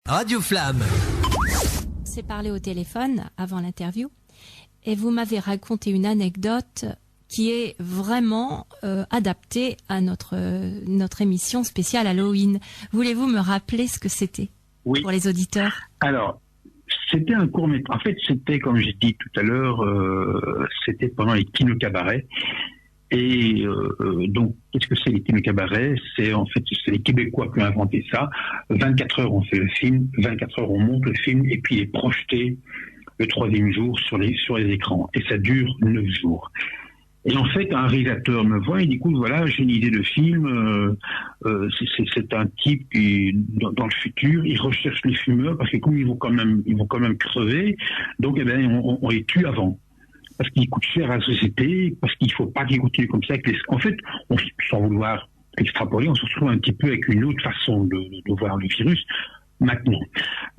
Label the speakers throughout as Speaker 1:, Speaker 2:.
Speaker 1: Radio Flamme.
Speaker 2: On s'est parlé au téléphone avant l'interview et vous m'avez raconté une anecdote qui est vraiment adaptée à notre émission spéciale Halloween. Voulez-vous me rappeler ce que c'était pour les auditeurs?
Speaker 3: Alors, c'était un court-métrage. En fait, c'était, comme j'ai dit tout à l'heure, c'était pendant les Kino Cabarets. Et donc, qu'est-ce que c'est les Kino Cabarets? C'est les Québécois qui ont inventé ça. 24 heures on fait le film, 24 heures on monte le film, et puis il est projeté le troisième jour sur les écrans. Et ça dure 9 jours. Et en fait, un réalisateur me voit et dit, écoute, voilà, j'ai une idée de film. C'est un type qui, dans le futur, il recherche les fumeurs parce que comme ils vont quand même crever, donc eh ben on les tue avant. Parce qu'ils coûtent cher à la société, parce qu'il ne faut pas qu'ils continuent comme ça. En fait, sans vouloir extrapoler, on se retrouve un petit peu avec une autre façon de voir le virus maintenant.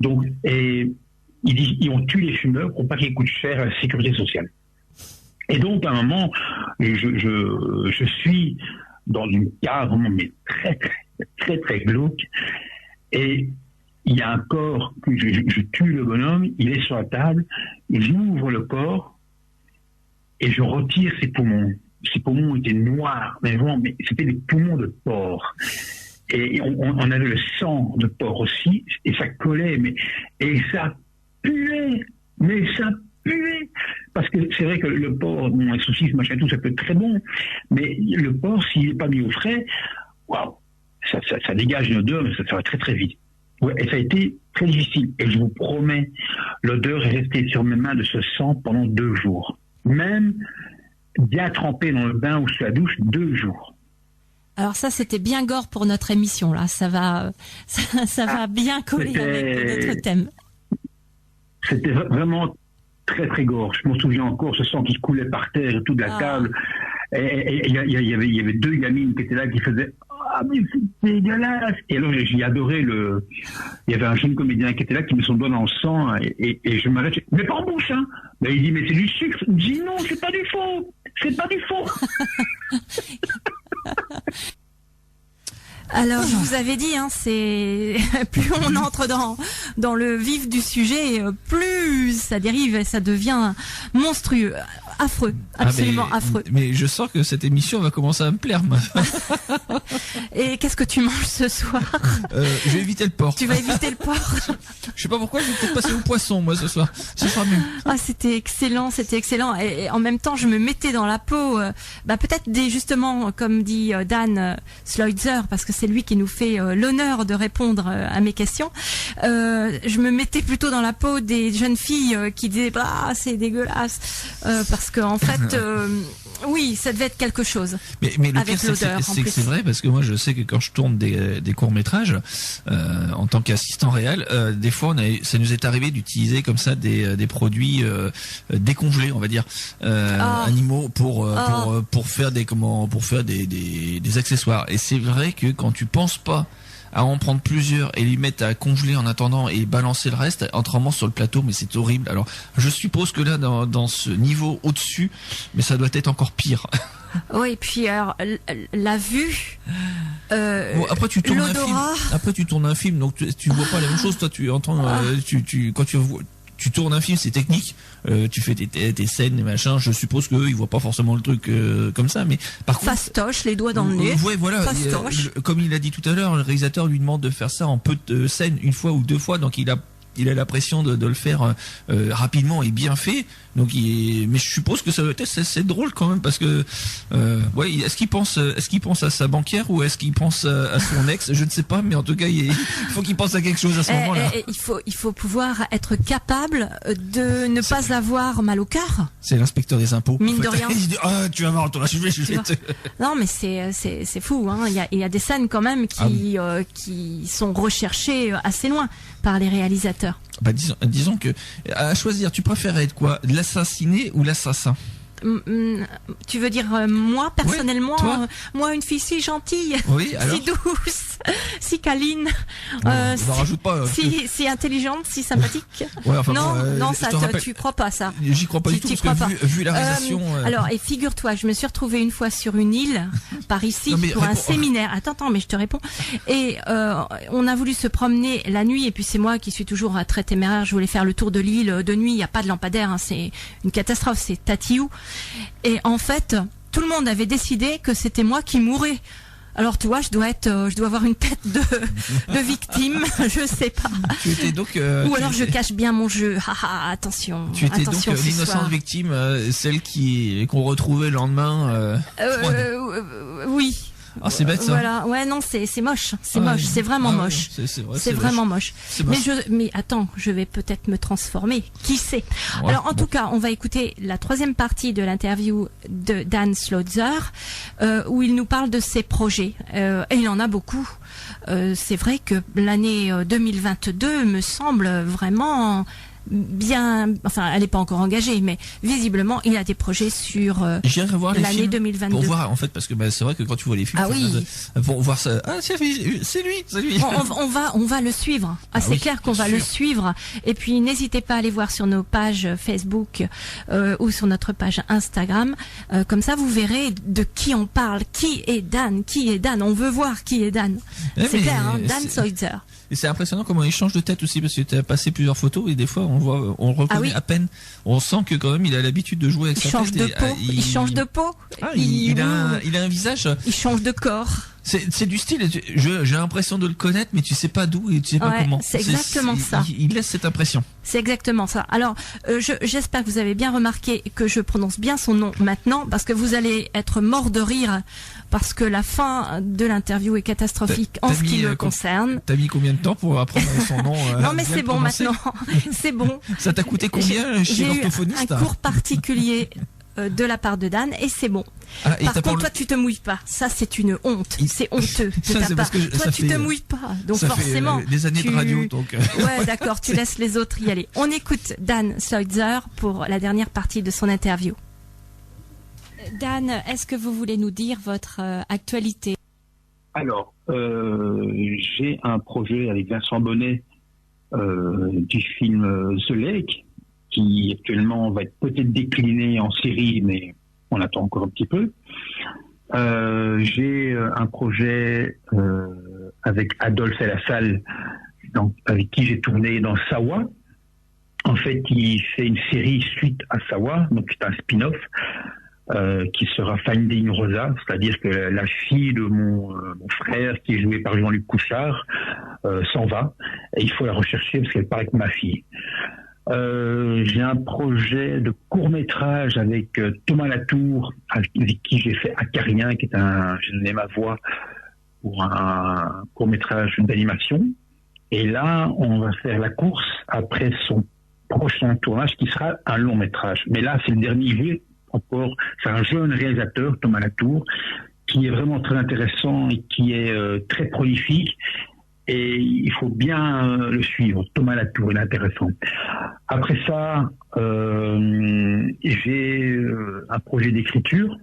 Speaker 3: Donc, il dit, on tue les fumeurs pour pas qu'ils coûtent cher à la sécurité sociale. Et donc, à un moment, je suis dans une cave vraiment, mais très, très, très, très glauque. Et il y a un corps, je tue le bonhomme, il est sur la table, j'ouvre le corps, et je retire ses poumons. Ses poumons étaient noirs, mais c'était des poumons de porc. Et on avait le sang de porc aussi, et ça collait, et ça puait, parce que c'est vrai que le porc, les saucisses, machin, tout, ça peut être très bon, mais le porc, s'il n'est pas mis au frais, waouh, ça dégage une odeur, mais ça va très très vite. Ouais, et ça a été très difficile, et je vous promets, l'odeur est restée sur mes mains de ce sang pendant 2 jours. Même bien trempé dans le bain ou sous la douche 2 jours.
Speaker 2: Alors ça, c'était bien gore pour notre émission, là. Ça va bien coller avec notre thème.
Speaker 3: C'était vraiment très très gore. Je m'en souviens encore, ce sang qui coulait par terre et tout de la table. Et il y avait 2 gamines qui étaient là qui faisaient « Ah, mais c'est dégueulasse !» Et alors j'ai adoré il y avait un jeune comédien qui était là qui met son doigt dans le sang et je m'arrête. « Mais pas en bouche, hein !» Ben, il dit « Mais c'est du sucre !» Il me dit « Non, c'est pas du faux ! C'est pas du faux !»
Speaker 2: Alors, je vous avais dit, c'est plus on entre dans le vif du sujet, plus ça dérive et ça devient monstrueux, affreux, absolument affreux.
Speaker 1: Mais je sens que cette émission va commencer à me plaire, moi.
Speaker 2: Et qu'est-ce que tu manges ce soir?
Speaker 1: Je vais éviter le porc.
Speaker 2: Tu vas éviter le porc?
Speaker 1: Je sais pas pourquoi, je vais peut-être passer au poisson, moi, ce soir. Ce sera mieux.
Speaker 2: Ah, c'était excellent. Et en même temps, je me mettais dans la peau, peut-être justement, comme dit Dan Sleutzer, parce que c'est lui qui nous fait l'honneur de répondre à mes questions. Je me mettais plutôt dans la peau des jeunes filles qui disaient c'est dégueulasse, parce que en fait, oui, ça devait être quelque chose.
Speaker 1: Mais le pire, c'est que c'est vrai, parce que moi, je sais que quand je tourne des courts-métrages, en tant qu'assistant réel, des fois, ça nous est arrivé d'utiliser comme ça des produits décongelés, on va dire, animaux pour faire des accessoires. Et c'est vrai que quand tu penses pas à en prendre plusieurs et les mettre à congeler en attendant et balancer le reste autrement sur le plateau, mais c'est horrible. Alors je suppose que là dans ce niveau au-dessus, mais ça doit être encore pire.
Speaker 2: Oui, et puis alors la vue,
Speaker 1: après tu tournes un film, donc tu vois pas la même chose. Toi tu entends quand tu tournes un film, c'est technique, tu fais tes scènes et machin, je suppose qu'eux ils voient pas forcément le truc comme ça, mais par contre
Speaker 2: fastoche, les doigts dans le nez.
Speaker 1: Ouais, voilà, comme il a dit tout à l'heure, le réalisateur lui demande de faire ça en peu de scènes, 1 fois ou 2 fois, donc il a la pression de le faire rapidement et bien fait. Donc mais je suppose que ça doit être c'est drôle quand même, parce que est-ce qu'il pense à sa banquière ou est-ce qu'il pense à son ex? Je ne sais pas, mais en tout cas il faut qu'il pense à quelque chose à ce moment-là.
Speaker 2: Il faut pouvoir être capable de ne pas avoir mal au cœur.
Speaker 1: C'est l'inspecteur des impôts.
Speaker 2: Mine de rien.
Speaker 1: Il dit tu vas voir, je vais
Speaker 2: Non, mais c'est fou, hein. Il y a des scènes quand même qui sont recherchées assez loin par les réalisateurs.
Speaker 1: Disons que à choisir, tu préfères être quoi, l'assassiné ou l'assassin?
Speaker 2: tu veux dire moi personnellement,
Speaker 1: oui,
Speaker 2: moi une fille si gentille,
Speaker 1: oui,
Speaker 2: si douce, si câline,
Speaker 1: rajoute pas,
Speaker 2: si intelligente, si sympathique.
Speaker 1: Ouais, enfin,
Speaker 2: non, ça, tu crois pas ça.
Speaker 1: J'y crois pas du tout parce que vu la réalisation.
Speaker 2: Alors, et figure-toi, je me suis retrouvée une fois sur une île par ici pour un séminaire. Attends, mais je te réponds. Et on a voulu se promener la nuit, et puis c'est moi qui suis toujours très téméraire. Je voulais faire le tour de l'île de nuit. Il n'y a pas de lampadaire, hein, c'est une catastrophe. C'est Tatiou. Et en fait, tout le monde avait décidé que c'était moi qui mourrais. Alors tu vois, je dois avoir une tête de victime, je sais pas.
Speaker 1: Tu étais donc.
Speaker 2: Ou alors je cache bien mon jeu. Attention.
Speaker 1: Tu étais
Speaker 2: attention
Speaker 1: donc l'innocente victime, celle qu'on retrouvait le lendemain.
Speaker 2: Oui.
Speaker 1: Ah, c'est bête ça.
Speaker 2: Voilà, ouais, non, c'est moche, c'est moche, c'est vraiment moche. C'est vraiment moche. Mais attends, je vais peut-être me transformer. Qui sait? Ouais, alors, en tout cas, on va écouter la troisième partie de l'interview de Dan Slautzer, où il nous parle de ses projets. Et il en a beaucoup. C'est vrai que l'année 2022 me semble vraiment bien, enfin, elle n'est pas encore engagée, mais visiblement, il a des projets sur l'année 2022.
Speaker 1: Pour voir, en fait, parce que c'est vrai que quand tu vois les films, pour voir ça, c'est lui.
Speaker 2: On va le suivre. C'est clair qu'on va le suivre. Et puis, n'hésitez pas à aller voir sur nos pages Facebook ou sur notre page Instagram. Comme ça, vous verrez de qui on parle. Qui est Dan? On veut voir qui est Dan. C'est clair, hein, Dan Slautzer.
Speaker 1: Et c'est impressionnant comment il change de tête aussi, parce que tu as passé plusieurs photos et des fois on le reconnaît à peine. On sent que quand même il a l'habitude de jouer avec sa tête.
Speaker 2: Il change de peau.
Speaker 1: Il a un visage.
Speaker 2: Il change de corps.
Speaker 1: C'est du style. J'ai l'impression de le connaître, mais tu sais pas d'où et tu sais pas comment.
Speaker 2: C'est exactement ça.
Speaker 1: Il laisse cette impression.
Speaker 2: C'est exactement ça. Alors, j'espère que vous avez bien remarqué que je prononce bien son nom maintenant, parce que vous allez être mort de rire, parce que la fin de l'interview est catastrophique en ce qui le concerne.
Speaker 1: T'as mis combien de temps pour apprendre son nom?
Speaker 2: Non, mais c'est bon maintenant. C'est bon.
Speaker 1: Ça t'a coûté combien chez l'orthophoniste?
Speaker 2: J'ai eu un cours particulier de la part de Dan, et c'est bon. Par contre, toi, tu te mouilles pas. Ça, c'est une honte. C'est honteux de ta part. Toi, tu te mouilles pas. Donc, forcément.
Speaker 1: Des années de radio, donc.
Speaker 2: Ouais, d'accord. Tu laisses les autres y aller. On écoute Dan Slautzer pour la dernière partie de son interview. Dan, est-ce que vous voulez nous dire votre actualité?
Speaker 3: Alors, j'ai un projet avec Vincent Bonnet du film The Lake, qui actuellement va être peut-être décliné en série, mais on attend encore un petit peu. J'ai un projet avec Adolphe et la salle, avec qui j'ai tourné dans Sawa. En fait, il fait une série suite à Sawa, donc c'est un spin-off qui sera Finding Rosa, c'est-à-dire que la fille de mon frère, qui est jouée par Jean-Luc Couchard, s'en va, et il faut la rechercher parce qu'elle part avec ma fille. J'ai un projet de court-métrage avec Thomas Latour, avec qui j'ai fait Acarien, j'ai donné ma voix pour un court-métrage d'animation. Et là, on va faire la course après son prochain tournage qui sera un long-métrage. Mais là, c'est le dernier jeu encore. C'est un jeune réalisateur, Thomas Latour, qui est vraiment très intéressant et qui est très prolifique. Et il faut bien le suivre. Thomas Latour, il est intéressant. Après ça, j'ai un projet d'écriture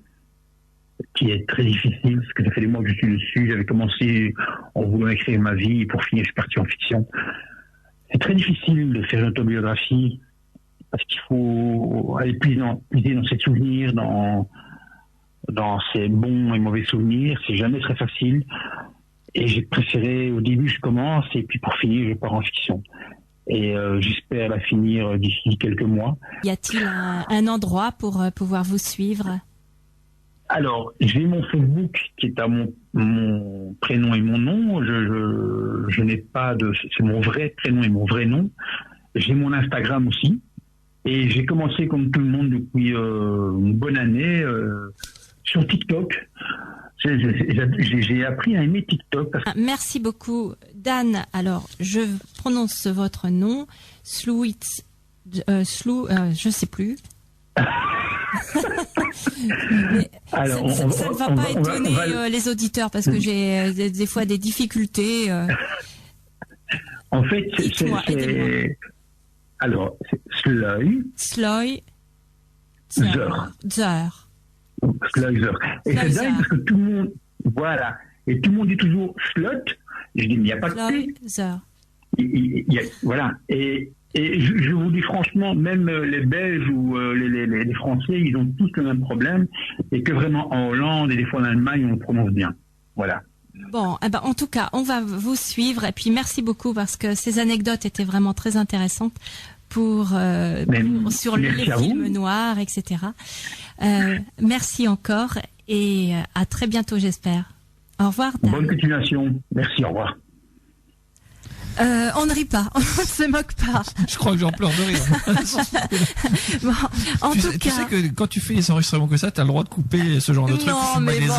Speaker 3: qui est très difficile, parce que ça fait des mois que je suis dessus. J'avais commencé en voulant écrire ma vie, et pour finir, je suis parti en fiction. C'est très difficile de faire une autobiographie, parce qu'il faut aller puiser dans ses souvenirs, dans ses bons et mauvais souvenirs. C'est jamais très facile. Et j'ai préféré, au début, je commence, et puis pour finir, je pars en fiction. Et j'espère la finir d'ici quelques mois.
Speaker 2: Y a-t-il un endroit pour pouvoir vous suivre?
Speaker 3: Alors, j'ai mon Facebook qui est à mon prénom et mon nom. Je n'ai pas c'est mon vrai prénom et mon vrai nom. J'ai mon Instagram aussi. Et j'ai commencé, comme tout le monde, depuis une bonne année, sur TikTok. J'ai appris à aimer TikTok.
Speaker 2: Merci beaucoup, Dan. Alors, je prononce votre nom, je sais plus. Alors, ça ne va pas étonner les auditeurs, parce que j'ai des fois des difficultés.
Speaker 3: En fait, c'est alors, c'est Sloy.
Speaker 2: Zer.
Speaker 3: Schloizer. Et c'est dingue parce que tout le monde, voilà, et tout le monde dit toujours Slot. Je dis, mais il n'y a pas de T. Voilà. Et je vous dis franchement, même les Belges ou les Français, ils ont tous le même problème, et que vraiment en Hollande et des fois en Allemagne, on le prononce bien. Voilà.
Speaker 2: Bon, eh ben, en tout cas, on va vous suivre, et puis merci beaucoup parce que ces anecdotes étaient vraiment très intéressantes sur les films noirs, etc. Merci encore et à très bientôt, j'espère. Au revoir, Dan.
Speaker 3: Bonne continuation. Merci, au revoir.
Speaker 2: On ne rit pas, on ne se moque pas.
Speaker 1: Je crois que j'en pleure de rire.
Speaker 2: Bon, en tout cas,
Speaker 1: tu sais que quand tu fais des enregistrements comme ça, t'as le droit de couper ce genre de trucs.
Speaker 2: Non, mais bon,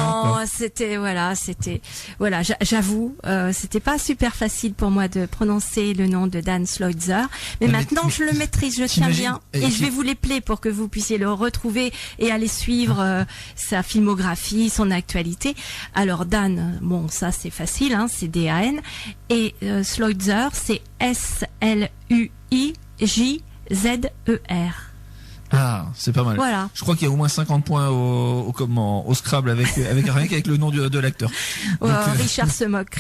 Speaker 2: j'avoue, c'était pas super facile pour moi de prononcer le nom de Dan Schloizer, mais maintenant je le maîtrise, je tiens bien, et je vais vous les player pour que vous puissiez le retrouver et aller suivre sa filmographie, son actualité. Alors Dan, bon, ça c'est facile, hein, c'est D-A-N, et Schloizer, c'est S-L-U-I-J-Z-E-R.
Speaker 1: Ah, c'est pas mal.
Speaker 2: Voilà.
Speaker 1: Je crois qu'il y a au moins 50 points au Scrabble avec rien qu'avec le nom de l'acteur.
Speaker 2: Richard se moque.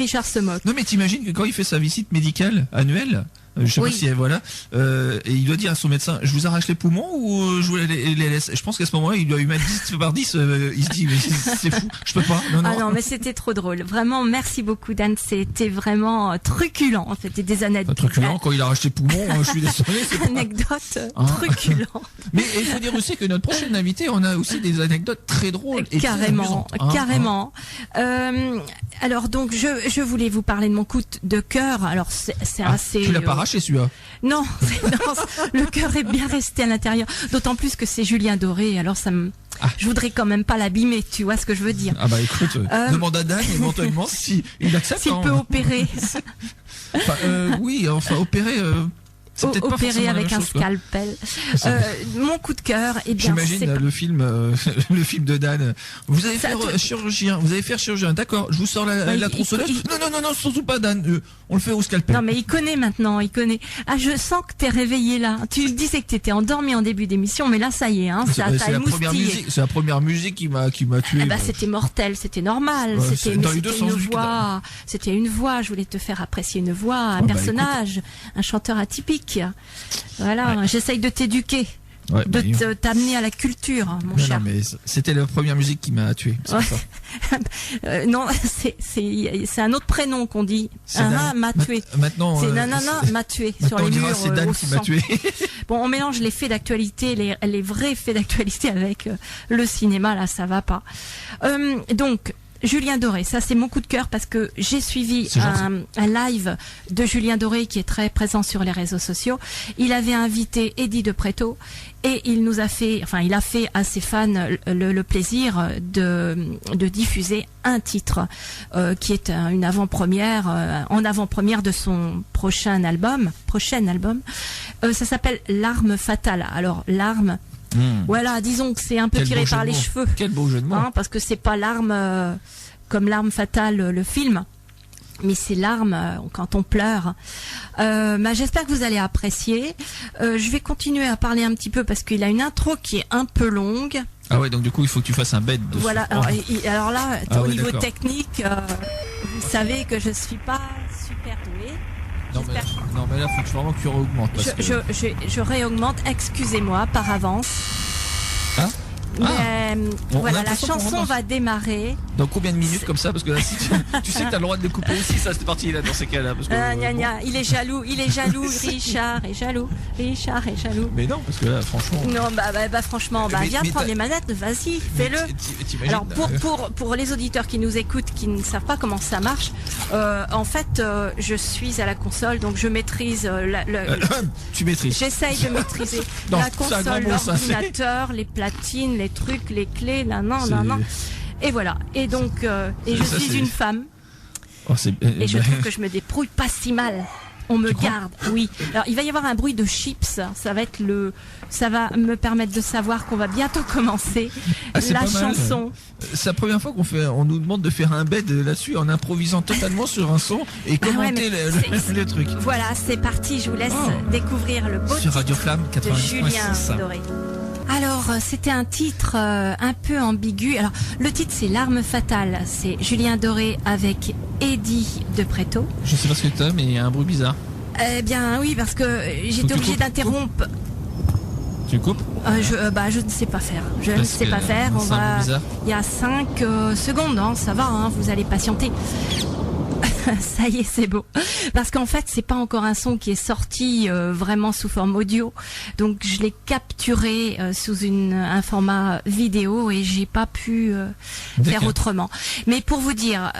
Speaker 1: Non mais t'imagines que quand il fait sa visite médicale annuelle, je sais pas si voilà, et il doit dire à son médecin, je vous arrache les poumons ou je vous les laisse. Je pense qu'à ce moment-là, il doit lui mettre 10 par 10, il se dit mais c'est fou, je peux pas.
Speaker 2: Non, mais c'était trop drôle. Vraiment, merci beaucoup Dan, c'était vraiment truculent. C'était des anecdotes.
Speaker 1: Truculent quand il arrache les poumons, je suis désolé.
Speaker 2: Anecdote truculent.
Speaker 1: Mais il faut dire aussi que notre prochaine invité, on a aussi des anecdotes très drôles et
Speaker 2: carrément. Alors donc je voulais vous parler de mon coup de cœur. Alors c'est assez.
Speaker 1: Tu l'as pas arraché celui-là?
Speaker 2: Non, le cœur est bien resté à l'intérieur. D'autant plus que c'est Julien Doré. Alors je voudrais quand même pas l'abîmer. Tu vois ce que je veux dire?
Speaker 1: Ah bah écoute, demande à Dan éventuellement si il accepte.
Speaker 2: S'il peut opérer.
Speaker 1: Oui, enfin opérer.
Speaker 2: Opéré avec un scalpel. Mon coup de cœur,
Speaker 1: j'imagine le film de Dan. Vous allez faire chirurgien. D'accord. Je vous sors la tronçonneuse. Non, surtout pas Dan. On le fait au scalpel.
Speaker 2: Non, mais il connaît maintenant. Ah, je sens que t'es réveillé là. Tu disais que t'étais endormi en début d'émission, mais là, ça y est, hein.
Speaker 1: C'est la première musique qui m'a tué.
Speaker 2: C'était mortel. C'était normal. C'était une voix. Je voulais te faire apprécier une voix, un personnage, un chanteur atypique. Voilà, j'essaye de t'éduquer, t'amener à la culture, mon cher.
Speaker 1: Non, mais c'était la première musique qui m'a tué.
Speaker 2: Non, c'est un autre prénom qu'on dit. M'a tué.
Speaker 1: Maintenant,
Speaker 2: c'est nanana m'a tué sur les murs.
Speaker 1: C'est Dan qui m'a tué.
Speaker 2: Bon, on mélange les faits d'actualité, les vrais faits d'actualité avec le cinéma. Là, ça va pas. Donc. Julien Doré, ça c'est mon coup de cœur parce que j'ai suivi un live de Julien Doré qui est très présent sur les réseaux sociaux. Il avait invité Eddie de Pretto et il a fait à ses fans le plaisir de diffuser un titre qui est une avant-première, en avant-première de son prochain album. Ça s'appelle L'arme fatale. Alors l'arme. Voilà, disons que c'est un peu tiré par les cheveux.
Speaker 1: Quel beau jeu de mots.
Speaker 2: Parce que c'est pas l'arme comme l'arme fatale, le film, mais c'est l'arme quand on pleure. J'espère que vous allez apprécier. Je vais continuer à parler un petit peu parce qu'il a une intro qui est un peu longue.
Speaker 1: Ah ouais, donc du coup il faut que tu fasses un bed dessus.
Speaker 2: Voilà. Alors là, au niveau technique, vous savez que je suis pas super douée.
Speaker 1: Non mais là faut vraiment que tu réaugmentes.
Speaker 2: Je réaugmente, excusez-moi par avance. Mais voilà, la chanson va démarrer.
Speaker 1: Dans combien de minutes comme ça? Parce que là, si tu sais que t'as le droit de le couper aussi, ça c'est parti là dans ces cas-là. Parce que,
Speaker 2: il est jaloux, Richard est jaloux.
Speaker 1: Mais non, parce que là, franchement.
Speaker 2: Non, franchement, viens prendre les manettes, vas-y, fais-le. Alors pour les auditeurs qui nous écoutent, qui ne savent pas comment ça marche, en fait, je suis à la console, donc je maîtrise
Speaker 1: tu maîtrises.
Speaker 2: J'essaye de maîtriser la console, l'ordinateur, les platines, les trucs, les clés, non. Et voilà. Et donc, je suis une femme. Et je trouve que je me débrouille pas si mal. On me garde, oui. Alors, il va y avoir un bruit de chips. Ça va me permettre de savoir qu'on va bientôt commencer la chanson.
Speaker 1: C'est la première fois on nous demande de faire un bed là-dessus en improvisant totalement sur un son et commenter le truc.
Speaker 2: Voilà, c'est parti. Je vous laisse découvrir le beau
Speaker 1: sur Radio Flamme 90.6
Speaker 2: de Julien Doré. Alors, c'était un titre un peu ambigu. Alors, le titre, c'est L'arme fatale. C'est Julien Doré avec Eddie de Pretto.
Speaker 1: Je sais pas ce que t'as, mais il y a un bruit bizarre.
Speaker 2: Eh bien, oui, parce que j'étais obligée d'interrompre.
Speaker 1: Tu coupes?
Speaker 2: Je ne sais pas faire. Je ne sais pas faire. Il y a 5 secondes, hein, ça va, hein, vous allez patienter. Ça y est, c'est beau. Parce qu'en fait, c'est pas encore un son qui est sorti vraiment sous forme audio. Donc, je l'ai capturé sous un format vidéo et j'ai pas pu faire autrement. Mais pour vous dire,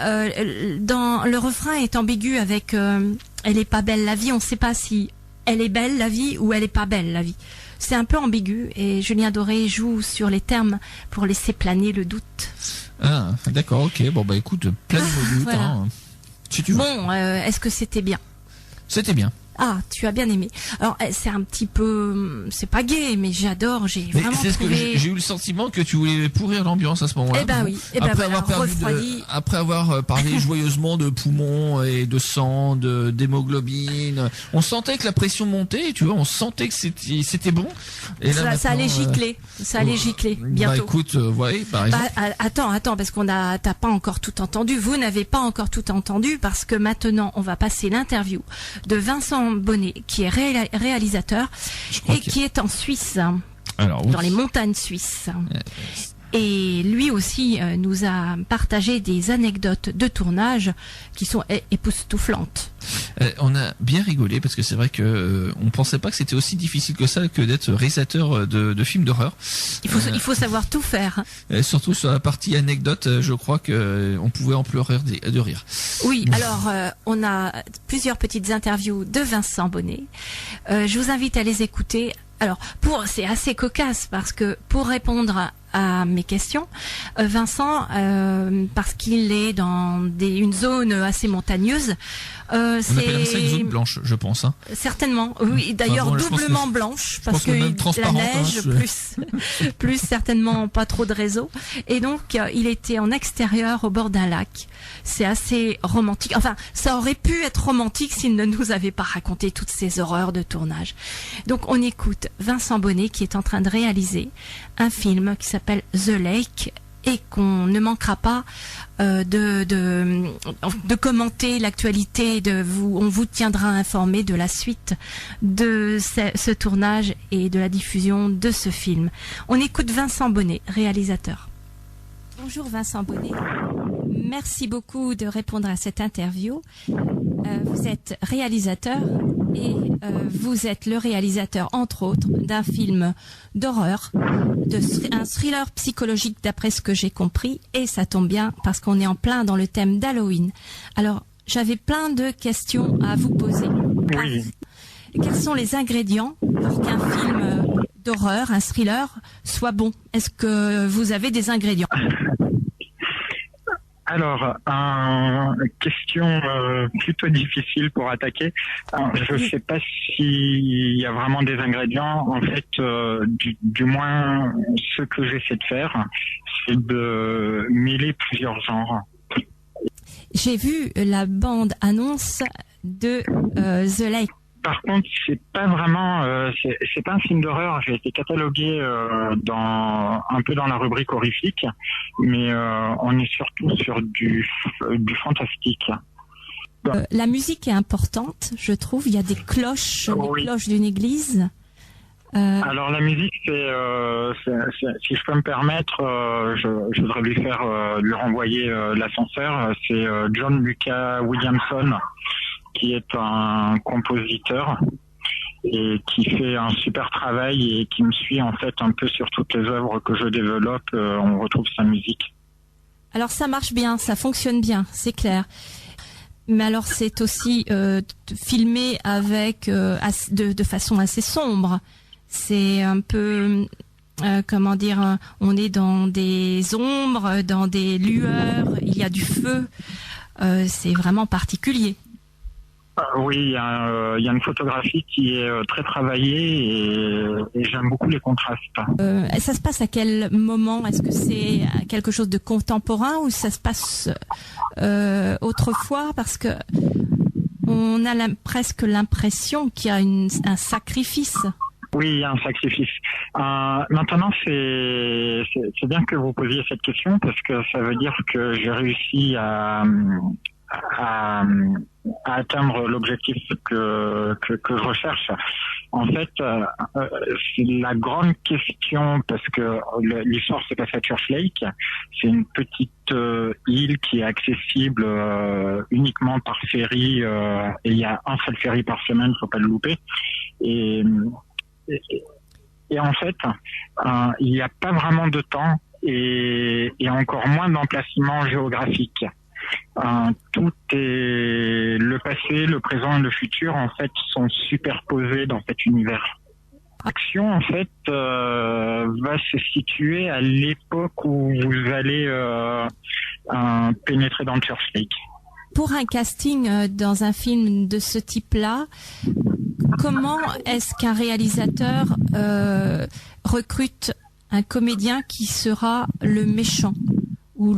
Speaker 2: dans le refrain est ambigu avec elle est pas belle la vie. On ne sait pas si elle est belle la vie ou elle est pas belle la vie. C'est un peu ambigu et Julien Doré joue sur les termes pour laisser planer le doute.
Speaker 1: Ah, d'accord, ok. Bon, bah écoute, plein de doute.
Speaker 2: Voilà.
Speaker 1: Hein. Si tu veux.
Speaker 2: Bon, est-ce que c'était bien?
Speaker 1: C'était bien.
Speaker 2: Ah, tu as bien aimé. Alors, c'est un petit peu, c'est pas gay, mais j'adore. J'ai vraiment trouvé.
Speaker 1: J'ai eu le sentiment que tu voulais pourrir l'ambiance à ce moment-là.
Speaker 2: Eh ben oui. Eh ben
Speaker 1: après avoir parlé joyeusement de poumons et de sang, d'hémoglobine, on sentait que la pression montait. Tu vois, on sentait que c'était bon. Et là,
Speaker 2: ça allait gicler. Ça allait gicler bientôt.
Speaker 1: Bah écoute, ouais, par exemple.
Speaker 2: Attends, parce t'as pas encore tout entendu. Vous n'avez pas encore tout entendu parce que maintenant, on va passer l'interview de Vincent Bonnet, qui est réalisateur et qui est en Suisse, dans les montagnes suisses. Et lui aussi nous a partagé des anecdotes de tournage qui sont époustouflantes.
Speaker 1: On a bien rigolé parce que c'est vrai que on pensait pas que c'était aussi difficile que ça que d'être réalisateur de films d'horreur.
Speaker 2: Il faut savoir tout faire.
Speaker 1: Surtout sur la partie anecdote, je crois que on pouvait en pleurer de rire.
Speaker 2: Oui, alors on a plusieurs petites interviews de Vincent Bonnet. Je vous invite à les écouter. Alors, c'est assez cocasse parce que pour répondre à mes questions, Vincent, parce qu'il est dans une zone assez montagneuse,
Speaker 1: on appelle ça une zone blanche, je pense. Hein.
Speaker 2: Certainement, oui. D'ailleurs, doublement blanche parce que la neige, plus certainement pas trop de réseau. Et donc, il était en extérieur au bord d'un lac. C'est assez romantique. Enfin, ça aurait pu être romantique s'il ne nous avait pas raconté toutes ces horreurs de tournage. Donc, on écoute Vincent Bonnet qui est en train de réaliser un film qui s'appelle The Lake et qu'on ne manquera pas de commenter l'actualité. On vous tiendra informé de la suite de ce tournage et de la diffusion de ce film. On écoute Vincent Bonnet, réalisateur. Bonjour Vincent Bonnet. Merci beaucoup de répondre à cette interview. Vous êtes réalisateur et vous êtes le réalisateur, entre autres, d'un film d'horreur, un thriller psychologique d'après ce que j'ai compris, et ça tombe bien parce qu'on est en plein dans le thème d'Halloween. Alors, j'avais plein de questions à vous poser.
Speaker 3: Oui.
Speaker 2: Quels sont les ingrédients pour qu'un film d'horreur, un thriller, soit bon? Est-ce que vous avez des ingrédients?
Speaker 3: Alors, question plutôt difficile pour attaquer. Je ne sais pas s'il y a vraiment des ingrédients. En fait, du moins, ce que j'essaie de faire, c'est de mêler plusieurs genres.
Speaker 2: J'ai vu la bande-annonce de The Lake.
Speaker 3: Par contre, c'est pas vraiment, c'est pas un film d'horreur. J'ai été catalogué un peu dans la rubrique horrifique, mais on est surtout sur du fantastique.
Speaker 2: La musique est importante, je trouve. Il y a des cloches, les cloches d'une église.
Speaker 3: Alors la musique, si je peux me permettre, je voudrais lui renvoyer l'ascenseur. C'est John Lucas Williamson, qui est un compositeur et qui fait un super travail et qui me suit en fait un peu sur toutes les œuvres que je développe. On retrouve sa musique.
Speaker 2: Alors ça marche bien, ça fonctionne bien, c'est clair. Mais alors c'est aussi filmé avec de façon assez sombre. C'est un peu comment dire, on est dans des ombres, dans des lueurs, il y a du feu. C'est vraiment particulier.
Speaker 3: Oui, il y a une photographie qui est très travaillée et j'aime beaucoup les contrastes.
Speaker 2: Ça se passe à quel moment? Est-ce que c'est quelque chose de contemporain ou ça se passe autrefois? Parce que on a presque l'impression qu'il y a un sacrifice
Speaker 4: Oui, il y a un sacrifice. Maintenant, c'est bien que vous posiez cette question parce que ça veut dire que j'ai réussi à atteindre l'objectif que je recherche. En fait, c'est la grande question parce que l'histoire se passe à Church Lake. C'est une petite île qui est accessible uniquement par ferry et il y a un seul ferry par semaine, faut pas le louper. Et en fait, il n'y a pas vraiment de temps et encore moins d'emplacement géographique. Tout est le passé, le présent et le futur en fait sont superposés dans cet univers. L'action en fait va se situer à l'époque où vous allez pénétrer dans le Church Lake.
Speaker 2: Pour un casting dans un film de ce type-là, comment est-ce qu'un réalisateur recrute un comédien qui sera le méchant ou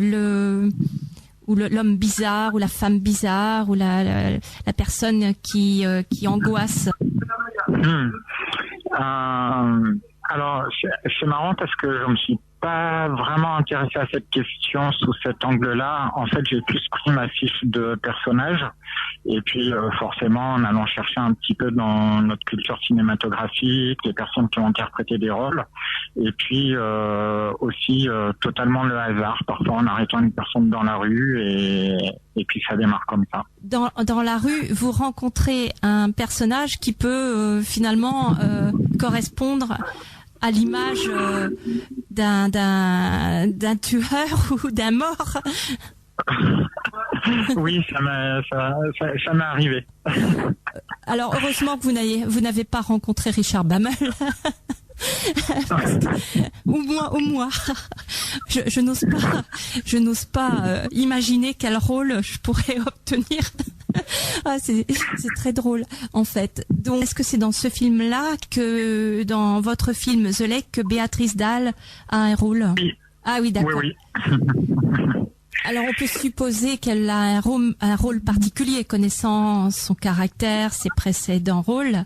Speaker 2: l'homme bizarre ou la femme bizarre ou la personne qui angoisse?
Speaker 4: Alors c'est marrant parce que je me suis pas vraiment intéressé à cette question sous cet angle-là. En fait, j'ai plus pris ma fiche de personnage et puis forcément en allant chercher un petit peu dans notre culture cinématographique, les personnes qui ont interprété des rôles et puis aussi totalement le hasard, parfois en arrêtant une personne dans la rue et puis ça démarre comme ça.
Speaker 2: Dans la rue, vous rencontrez un personnage qui peut finalement correspondre à l'image d'un tueur ou d'un mort.
Speaker 4: Oui, ça m'est arrivé.
Speaker 2: Alors heureusement que vous n'avez pas rencontré Richard Bammel. Ou moi. Je n'ose pas imaginer quel rôle je pourrais obtenir. C'est très drôle en fait. Donc est-ce que c'est dans ce film-là que dans votre film The Lake que Béatrice Dalle a un rôle?
Speaker 4: Oui.
Speaker 2: Ah oui, d'accord.
Speaker 4: Oui.
Speaker 2: Alors on peut supposer qu'elle a un rôle particulier connaissant son caractère, ses précédents rôles.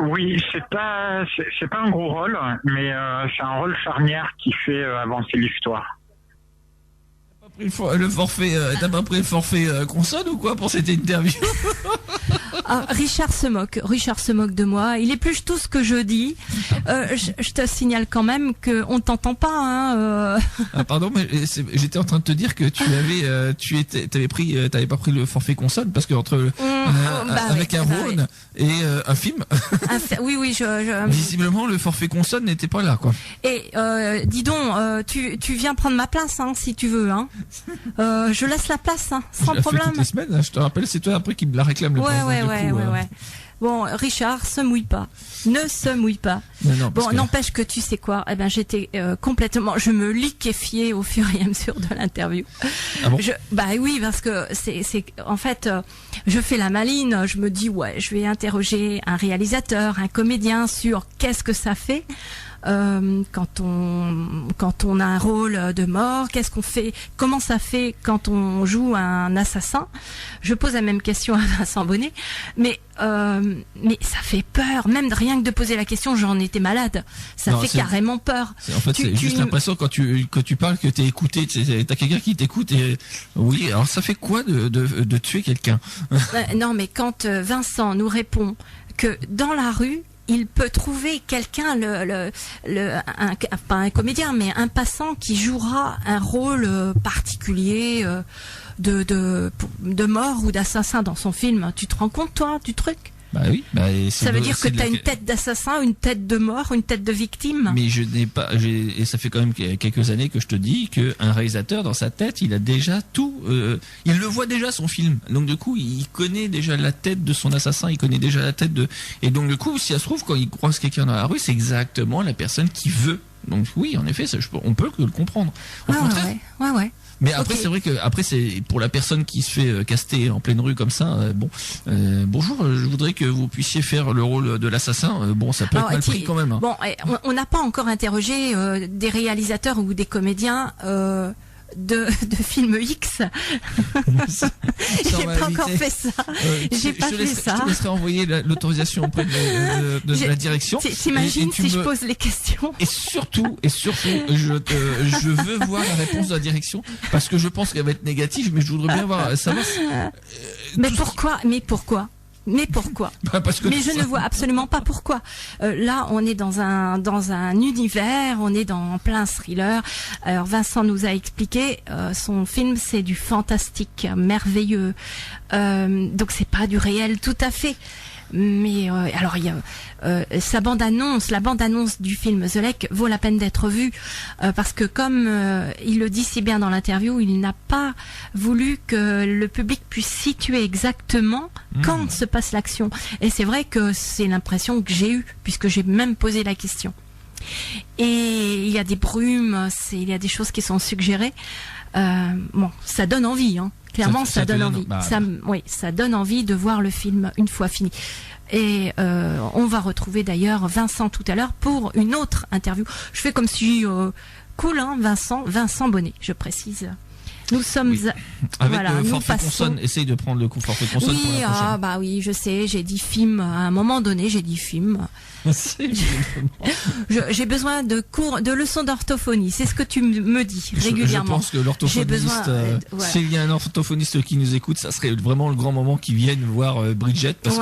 Speaker 4: Oui, c'est pas un gros rôle, mais c'est un rôle charnière qui fait avancer l'histoire.
Speaker 1: T'as pas pris le forfait consonne ou quoi pour cette interview?
Speaker 2: Richard se moque de moi. Il épluche tout ce que je dis. Je te signale quand même que on t'entend pas. Hein,
Speaker 1: pardon, mais j'étais en train de te dire que t'avais pas pris le forfait consonne parce que entre avec un rôle et un film.
Speaker 2: Oui,
Speaker 1: visiblement le forfait consonne n'était pas là, quoi.
Speaker 2: Et dis donc, tu viens prendre ma place, hein, si tu veux, hein. Je laisse la place, hein, sans problème.
Speaker 1: Toutes les semaines, hein, je te rappelle, c'est toi après qui me la réclame le
Speaker 2: Ouais. Bon, Richard, ne se mouille pas.
Speaker 1: Non,
Speaker 2: bon, n'empêche que tu sais quoi, j'étais complètement, je me liquéfiais au fur et à mesure de l'interview.
Speaker 1: Ah bon?
Speaker 2: Oui, parce que c'est en fait, je fais la maline, je me dis je vais interroger un réalisateur, un comédien sur qu'est-ce que ça fait. Quand on a un rôle de mort, qu'est-ce qu'on fait? Comment ça fait quand on joue un assassin? Je pose la même question à Vincent Bonnet, mais ça fait peur. Même rien que de poser la question, j'en étais malade. Ça fait carrément peur.
Speaker 1: En fait, c'est juste l'impression quand tu parles que t'es écouté, t'as quelqu'un qui t'écoute et oui. Alors ça fait quoi de tuer quelqu'un?
Speaker 2: Non, mais quand Vincent nous répond que dans la rue, il peut trouver quelqu'un, pas un comédien, mais un passant qui jouera un rôle particulier de mort ou d'assassin dans son film. Tu te rends compte, toi, du truc?
Speaker 1: Bah oui.
Speaker 2: Ça veut dire que tu as une tête d'assassin, une tête de mort, une tête de victime.
Speaker 1: Mais je n'ai pas. Et ça fait quand même quelques années que je te dis qu'un réalisateur dans sa tête, il a déjà tout. Il le voit déjà son film. Donc du coup, il connaît déjà la tête de son assassin. Il connaît déjà la tête de. Et donc du coup, si ça se trouve, quand il croise quelqu'un dans la rue, c'est exactement la personne qu'il veut. Donc oui, en effet, on peut le comprendre. Au contraire.
Speaker 2: Ouais.
Speaker 1: Mais après, c'est vrai que c'est pour la personne qui se fait caster en pleine rue comme ça. Bonjour, je voudrais que vous puissiez faire le rôle de l'assassin. Ça peut être mal pris quand même. Hein.
Speaker 2: Bon, on n'a pas encore interrogé des réalisateurs ou des comédiens de film X. J'ai pas encore fait ça. J'ai pas fait ça.
Speaker 1: Je te laisserai envoyer l'autorisation auprès de la direction.
Speaker 2: T'imagines si je pose les questions.
Speaker 1: Et surtout, je veux voir la réponse de la direction parce que je pense qu'elle va être négative, mais je voudrais bien savoir.
Speaker 2: Mais pourquoi?
Speaker 1: Parce que
Speaker 2: mais je ne vois absolument pas pourquoi. Là, on est dans un univers, on est en plein thriller. Alors Vincent nous a expliqué, son film c'est du fantastique, merveilleux. Donc c'est pas du réel tout à fait. Mais alors il y a la bande-annonce du film The Lake vaut la peine d'être vue parce que comme il le dit si bien dans l'interview, il n'a pas voulu que le public puisse situer exactement quand se passe l'action. Et c'est vrai que c'est l'impression que j'ai eue puisque j'ai même posé la question. Et il y a des brumes, il y a des choses qui sont suggérées. Bon, ça donne envie, hein. Clairement, ça donne envie. Ça donne envie de voir le film une fois fini. Et on va retrouver d'ailleurs Vincent tout à l'heure pour une autre interview. Je fais comme si cool, hein, Vincent Bonnet, je précise. Nous sommes
Speaker 1: avec forfait consonne. Essaye de prendre le coup forfait consonne.
Speaker 2: Oui,
Speaker 1: pour la prochaine.
Speaker 2: bah oui, je sais. J'ai dit film à un moment donné. J'ai dit film. J'ai besoin de cours, de leçons d'orthophonie. C'est ce que tu me dis régulièrement.
Speaker 1: Je pense que l'orthophoniste, s'il y a un orthophoniste qui nous écoute, ça serait vraiment le grand moment qu'il vienne voir Bridget. Parce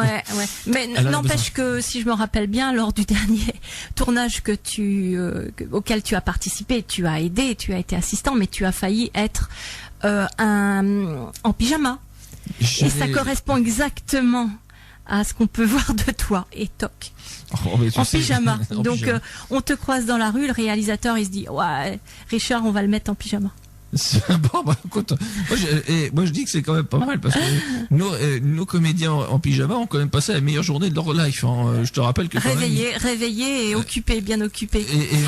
Speaker 2: Mais n'empêche que si je me rappelle bien, lors du dernier tournage auquel tu as participé, tu as aidé, tu as été assistant, mais tu as failli être en pyjama. Et ça correspond exactement à ce qu'on peut voir de toi et toc. En pyjama. Donc on te croise dans la rue, le réalisateur il se dit ouais, Richard, on va le mettre en pyjama.
Speaker 1: Bon, bah, écoute, moi je dis que c'est quand même pas mal parce que nos comédiens en pyjama ont quand même passé la meilleure journée de leur life. Hein. Je te rappelle que
Speaker 2: réveillés et occupés, bien occupés.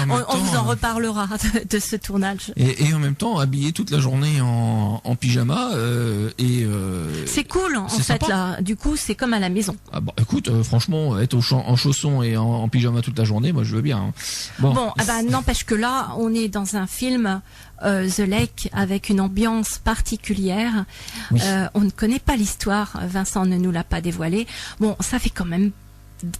Speaker 2: On vous en reparlera de ce tournage.
Speaker 1: Et en même temps, habillés toute la journée en pyjama.
Speaker 2: C'est cool en fait
Speaker 1: sympa.
Speaker 2: là. Du coup, c'est comme à la maison.
Speaker 1: Ah bah écoute, franchement, être en chaussons et en pyjama toute la journée, moi je veux bien. Hein.
Speaker 2: Bon, n'empêche que là, on est dans un film. The Lake avec une ambiance particulière. Oui. On ne connaît pas l'histoire, Vincent ne nous l'a pas dévoilé. Bon, ça fait quand même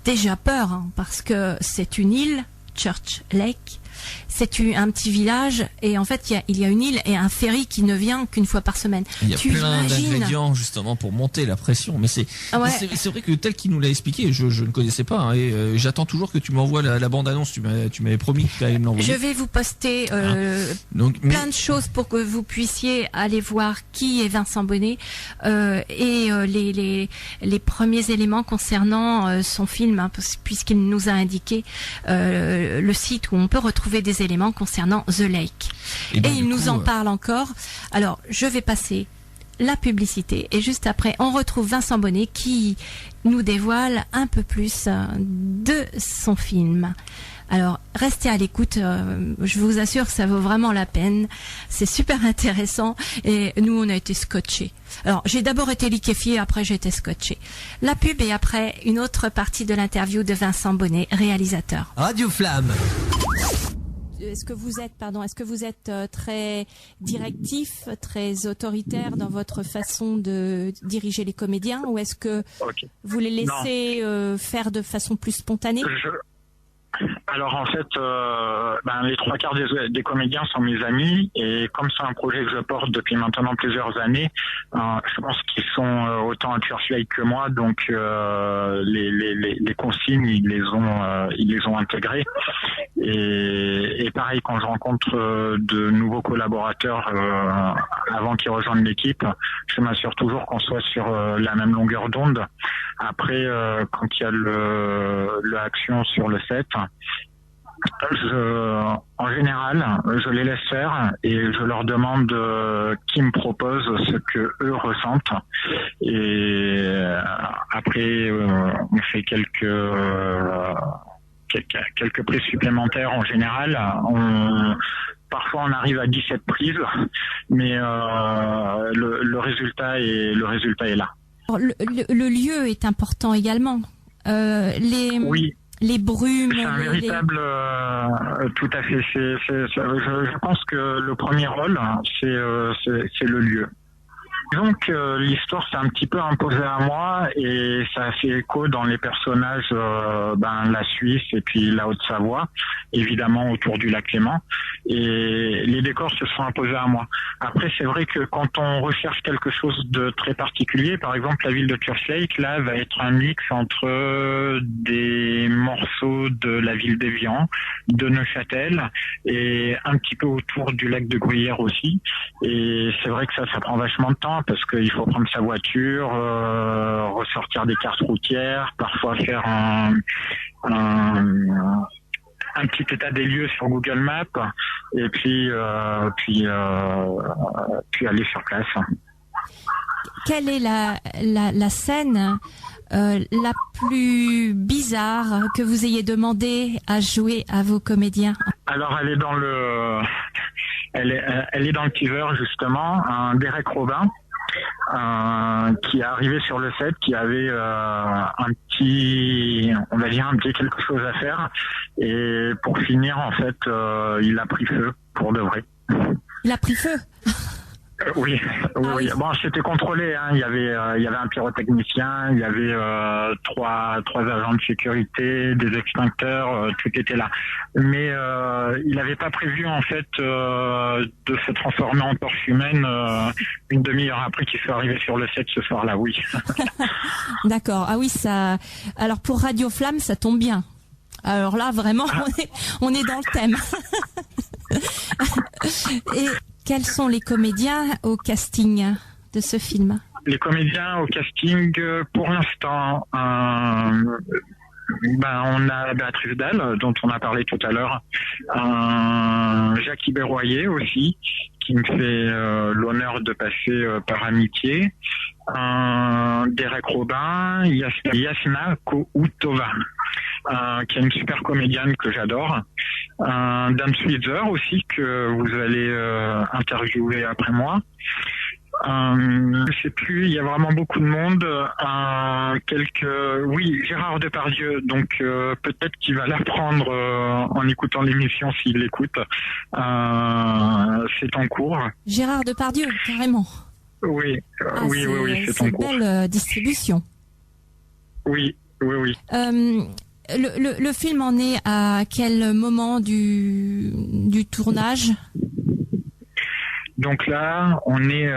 Speaker 2: déjà peur hein, parce que c'est une île, Church Lake. C'est un petit village et en fait il y a une île et un ferry qui ne vient qu'une fois par semaine.
Speaker 1: Il y a plein d'ingrédients justement pour monter la pression, mais c'est vrai que tel qu'il nous l'a expliqué, je ne connaissais pas hein, et j'attends toujours que tu m'envoies la bande annonce. Tu m'avais promis que tu allais me l'envoyer.
Speaker 2: Je vais vous poster plein de choses pour que vous puissiez aller voir qui est Vincent Bonnet et les premiers éléments concernant son film hein, puisqu'il nous a indiqué le site où on peut retrouver des éléments concernant The Lake. Et il nous en parle encore. Alors, je vais passer la publicité et juste après, on retrouve Vincent Bonnet qui nous dévoile un peu plus de son film. Alors, restez à l'écoute, je vous assure que ça vaut vraiment la peine. C'est super intéressant et nous, on a été scotchés. Alors, j'ai d'abord été liquéfié, après j'ai été scotché. La pub et après, une autre partie de l'interview de Vincent Bonnet, réalisateur.
Speaker 5: Radio Flamme.
Speaker 2: Est-ce que vous êtes très directif, très autoritaire dans votre façon de diriger les comédiens ou est-ce que vous les laissez faire de façon plus spontanée?
Speaker 4: Alors en fait, les trois quarts des comédiens sont mes amis et comme c'est un projet que je porte depuis maintenant plusieurs années, je pense qu'ils sont autant à Church Lake que moi, donc les consignes ils les ont intégrées et pareil quand je rencontre de nouveaux collaborateurs avant qu'ils rejoignent l'équipe, je m'assure toujours qu'on soit sur la même longueur d'onde. Après quand il y a l'action sur le set, en général, je les laisse faire et je leur demande qui me propose ce que eux ressentent. Et après, on fait quelques prises supplémentaires en général. Parfois, on arrive à 17 prises, mais le résultat est là.
Speaker 2: Le lieu est important également.
Speaker 4: Oui.
Speaker 2: les brumes.
Speaker 4: C'est un véritable, tout à fait. Je pense que le premier rôle, c'est le lieu. Donc l'histoire s'est un petit peu imposée à moi et ça a fait écho dans les personnages, la Suisse et puis la Haute-Savoie, évidemment autour du lac Léman. Et les décors se sont imposés à moi. Après, c'est vrai que quand on recherche quelque chose de très particulier, par exemple la ville de Kerslake, là, va être un mix entre des morceaux de la ville d'Évian, de Neuchâtel et un petit peu autour du lac de Gruyère aussi. Et c'est vrai que ça prend vachement de temps parce qu'il faut prendre sa voiture, ressortir des cartes routières, parfois faire un petit état des lieux sur Google Maps et puis aller sur place.
Speaker 2: Quelle est la scène la plus bizarre que vous ayez demandé à jouer à vos comédiens?
Speaker 4: Alors elle est dans le teaser justement, un Derek Robin qui est arrivé sur le set, qui avait un petit quelque chose à faire, et pour finir en fait il a pris feu pour de vrai.
Speaker 2: Il a pris feu?
Speaker 4: Oui. Bon, c'était contrôlé, hein. Il y avait un pyrotechnicien, il y avait trois agents de sécurité, des extincteurs, tout était là. Mais il n'avait pas prévu en fait de se transformer en torche humaine une demi-heure après qu'il soit arrivé sur le set ce soir-là, oui.
Speaker 2: D'accord. Ah oui, ça. Alors pour Radio Flamme, ça tombe bien. Alors là, vraiment, on est dans le thème. Et quels sont les comédiens au casting de ce film?
Speaker 4: Les comédiens au casting, pour l'instant, on a Béatrice Dalle, dont on a parlé tout à l'heure, Jackie Berroyer aussi, qui me fait l'honneur de passer par amitié, Derek Robin, Yasna Koutova, qui est une super comédienne que j'adore, Dan Switzer aussi, que vous allez interviewer après moi. Je sais plus, il y a vraiment beaucoup de monde. Gérard Depardieu, donc peut-être qu'il va l'apprendre en écoutant l'émission s'il l'écoute. C'est en cours.
Speaker 2: Gérard Depardieu, carrément.
Speaker 4: Oui, c'est en cours.
Speaker 2: C'est une belle distribution.
Speaker 4: Oui.
Speaker 2: Le film en est à quel moment du tournage?
Speaker 4: Donc là, on est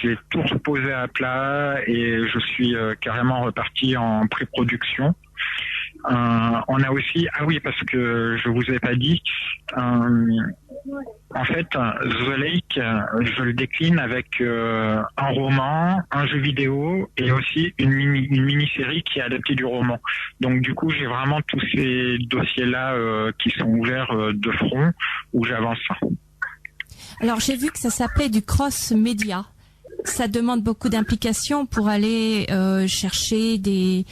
Speaker 4: j'ai tout reposé à plat et je suis carrément reparti en pré-production. On a aussi, parce que je vous ai pas dit, en fait, The Lake, je le décline avec un roman, un jeu vidéo et aussi une mini-série qui est adaptée du roman. Donc du coup, j'ai vraiment tous ces dossiers-là qui sont ouverts de front où j'avance.
Speaker 2: Alors j'ai vu que ça s'appelait du cross-média. Ça demande beaucoup d'implication pour aller chercher des,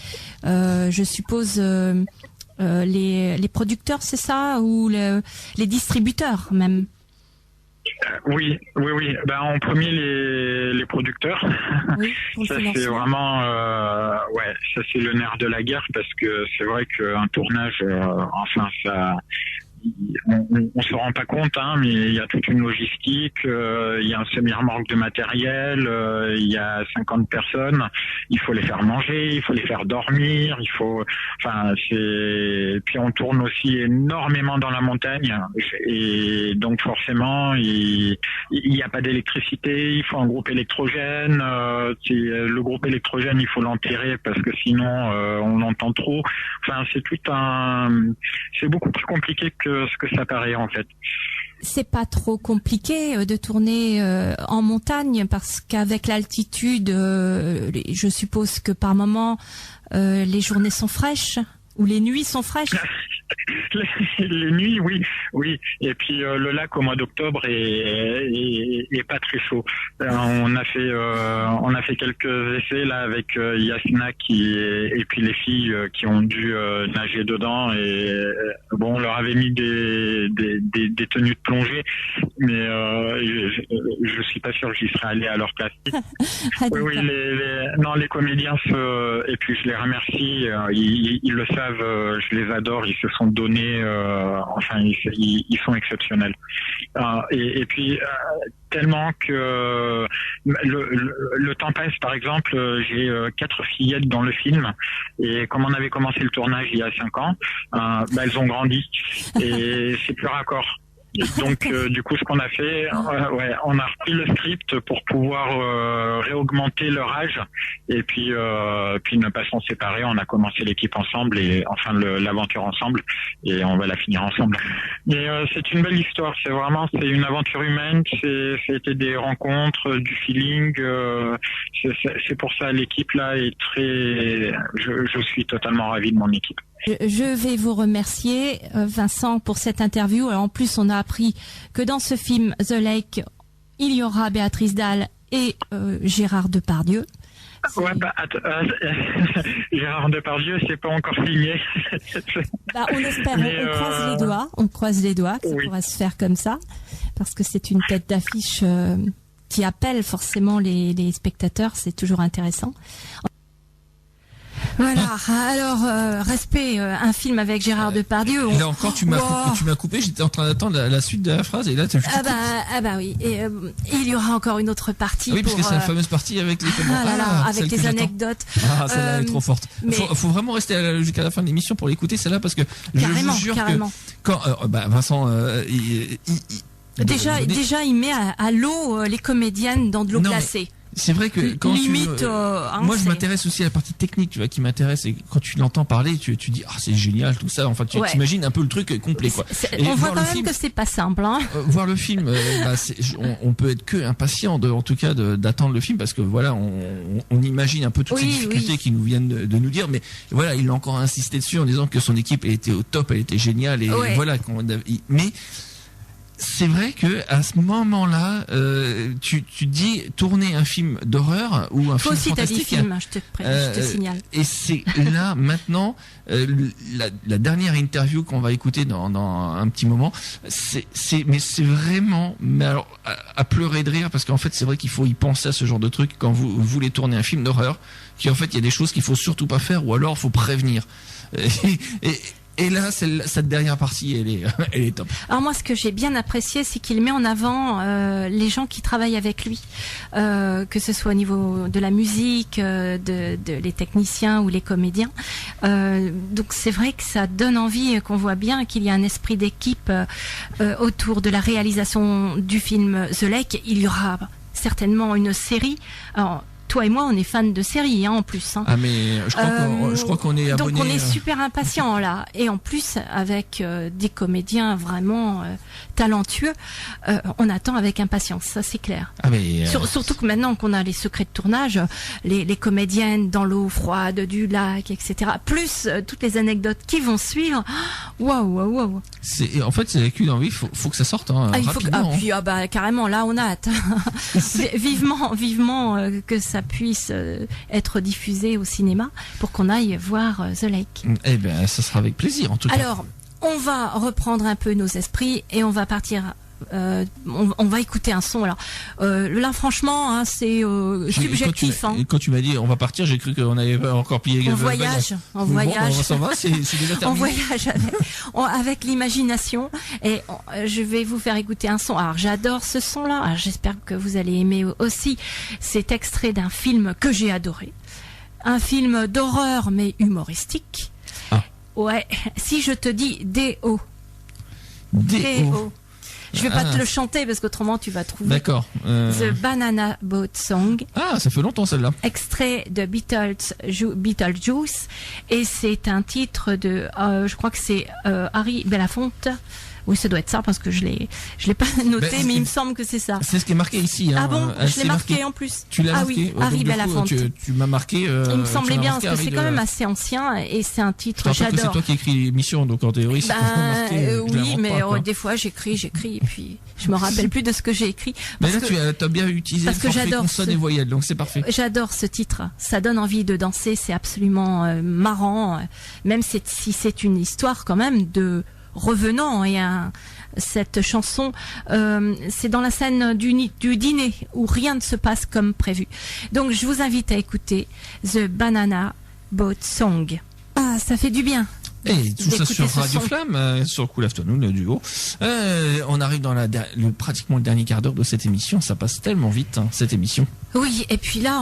Speaker 2: je suppose, les producteurs, c'est ça, ou les distributeurs même.
Speaker 4: Oui. En premier les producteurs. Oui, ça c'est vraiment, ça c'est le nerf de la guerre parce que c'est vrai qu'un tournage, on se rend pas compte, mais il y a toute une logistique, il y a un semi-remorque de matériel, il y a 50 personnes, il faut les faire manger, il faut les faire dormir, puis on tourne aussi énormément dans la montagne et donc forcément il n'y a pas d'électricité, il faut un groupe électrogène, le groupe électrogène il faut l'enterrer parce que sinon on l'entend trop, c'est beaucoup plus compliqué que ce que ça paraît en fait.
Speaker 2: C'est pas trop compliqué de tourner en montagne parce qu'avec l'altitude, je suppose que par moment les journées sont fraîches ou les nuits sont fraîches.
Speaker 4: Les nuits, oui. Et puis le lac au mois d'octobre est pas très chaud. On a fait quelques essais là avec Yasna et puis les filles qui ont dû nager dedans et bon, on leur avait mis des tenues de plongée, mais je suis pas sûr que j'y serais allé à leur place. Oui, les comédiens et puis je les remercie. Ils le savent, je les adore. Ils se sont donnés. Enfin, ils sont exceptionnels. Et puis tellement que le temps passe. Par exemple, j'ai 4 fillettes dans le film et comme on avait commencé le tournage il y a 5 ans, elles ont grandi et c'est plus raccord. Donc du coup ce qu'on a fait, on a repris le script pour pouvoir réaugmenter leur âge et puis ne pas s'en séparer. On a commencé l'équipe ensemble et enfin l'aventure ensemble et on va la finir ensemble. Mais c'est une belle histoire, c'est une aventure humaine, c'était des rencontres, du feeling. C'est pour ça l'équipe là est très. Je suis totalement ravi de mon équipe.
Speaker 2: Je vais vous remercier, Vincent, pour cette interview. Alors, en plus, on a appris que dans ce film The Lake, il y aura Béatrice Dalle et Gérard Depardieu.
Speaker 4: Ouais, Gérard Depardieu, c'est pas encore signé.
Speaker 2: On espère, on croise les doigts que ça pourra se faire comme ça, parce que c'est une tête d'affiche qui appelle forcément les spectateurs, c'est toujours intéressant. Voilà. Alors, respect, un film avec Gérard Depardieu.
Speaker 1: Là encore, tu m'as coupé. J'étais en train d'attendre la suite de la phrase et là, tu.
Speaker 2: Oui. Et il y aura encore une autre partie.
Speaker 1: Oui, parce que c'est la fameuse partie avec les
Speaker 2: avec les anecdotes.
Speaker 1: Celle-là est trop forte. Faut vraiment rester jusqu'à la fin de l'émission pour l'écouter celle-là parce que je vous jure que quand Vincent,
Speaker 2: déjà, il met à l'eau les comédiennes dans de l'eau glacée.
Speaker 1: C'est vrai que quand moi je m'intéresse aussi à la partie technique, tu vois, qui m'intéresse, et quand tu l'entends parler, tu dis c'est génial tout ça. Enfin, tu t'imagines un peu le truc complet, quoi.
Speaker 2: On voit quand même que c'est pas simple, hein.
Speaker 1: Voir le film, on peut être que impatient en tout cas d'attendre le film parce que voilà, on imagine un peu toutes ces difficultés qui nous viennent de nous dire, mais voilà, il a encore insisté dessus en disant que son équipe elle était au top, elle était géniale et voilà. Mais c'est vrai que à ce moment-là, tu dis tourner un film d'horreur ou un film fantastique.
Speaker 2: T'as dit film, je te signale.
Speaker 1: Et c'est là maintenant la dernière interview qu'on va écouter dans un petit moment. C'est vraiment, mais alors à pleurer de rire parce qu'en fait c'est vrai qu'il faut y penser à ce genre de truc quand vous voulez tourner un film d'horreur. Qu'en fait il y a des choses qu'il faut surtout pas faire ou alors faut prévenir. Et là, cette dernière partie, elle est top.
Speaker 2: Alors moi, ce que j'ai bien apprécié, c'est qu'il met en avant les gens qui travaillent avec lui, que ce soit au niveau de la musique, les techniciens ou les comédiens. Donc c'est vrai que ça donne envie, qu'on voit bien qu'il y a un esprit d'équipe autour de la réalisation du film The Lake. Il y aura certainement une série. Alors, toi et moi, on est fans de séries, en plus.
Speaker 1: Ah mais je crois qu'on est abonnés.
Speaker 2: Donc on est super impatients là, et en plus avec des comédiens vraiment talentueux, on attend avec impatience, ça c'est clair.
Speaker 1: Ah mais
Speaker 2: surtout que maintenant qu'on a les secrets de tournage, les comédiennes dans l'eau froide du lac, etc. Plus toutes les anecdotes qui vont suivre. Waouh.
Speaker 1: En fait, c'est la cul d'envie. Faut que ça sorte rapidement.
Speaker 2: Carrément, là on a hâte. vivement que ça puisse être diffusé au cinéma pour qu'on aille voir The Lake.
Speaker 1: Eh bien, ça sera avec plaisir en tout cas.
Speaker 2: Alors, on va reprendre un peu nos esprits et on va partir. On va écouter un son. Alors là, franchement, c'est subjectif.
Speaker 1: Quand tu m'as dit on va partir, j'ai cru qu'on avait pas encore plié.
Speaker 2: On voyage.
Speaker 1: Ça va, c'est déjà terminé.
Speaker 2: On voyage avec l'imagination et je vais vous faire écouter un son. Alors j'adore ce son-là. Alors, j'espère que vous allez aimer aussi. C'est extrait d'un film que j'ai adoré, un film d'horreur mais humoristique. Ouais. Si je te dis D.O. Je vais pas te le chanter parce qu'autrement tu vas trouver.
Speaker 1: D'accord.
Speaker 2: The Banana Boat Song.
Speaker 1: Ah, ça fait longtemps celle-là.
Speaker 2: Extrait de Beetlejuice et c'est un titre de, je crois que c'est Harry Belafonte. Oui, ça doit être ça parce que je l'ai pas noté, mais il me semble que c'est ça.
Speaker 1: C'est ce qui est marqué ici.
Speaker 2: Ah bon, je l'ai marqué en plus.
Speaker 1: Tu l'as
Speaker 2: marqué.
Speaker 1: Oui,
Speaker 2: Harry Belafonte.
Speaker 1: Tu m'as marqué.
Speaker 2: Il me semblait bien parce que c'est quand même assez ancien et c'est un titre que j'adore.
Speaker 1: C'est toi qui écris l'émission, donc en théorie, c'est marqué.
Speaker 2: Oui, mais des fois j'écris et puis je me rappelle plus de ce que j'ai écrit.
Speaker 1: Mais là, tu as bien utilisé le forfait consonne et voyelle, donc c'est parfait.
Speaker 2: J'adore ce titre. Ça donne envie de danser. C'est absolument marrant, même si c'est une histoire quand même de revenant et cette chanson, c'est dans la scène du dîner où rien ne se passe comme prévu. Donc je vous invite à écouter The Banana Boat Song. Ah, ça fait du bien.
Speaker 1: Et tout ça sur Radio Flamme, sur Cool Afternoon, le duo. On arrive dans pratiquement le dernier quart d'heure de cette émission. Ça passe tellement vite, cette émission.
Speaker 2: Oui, et puis là,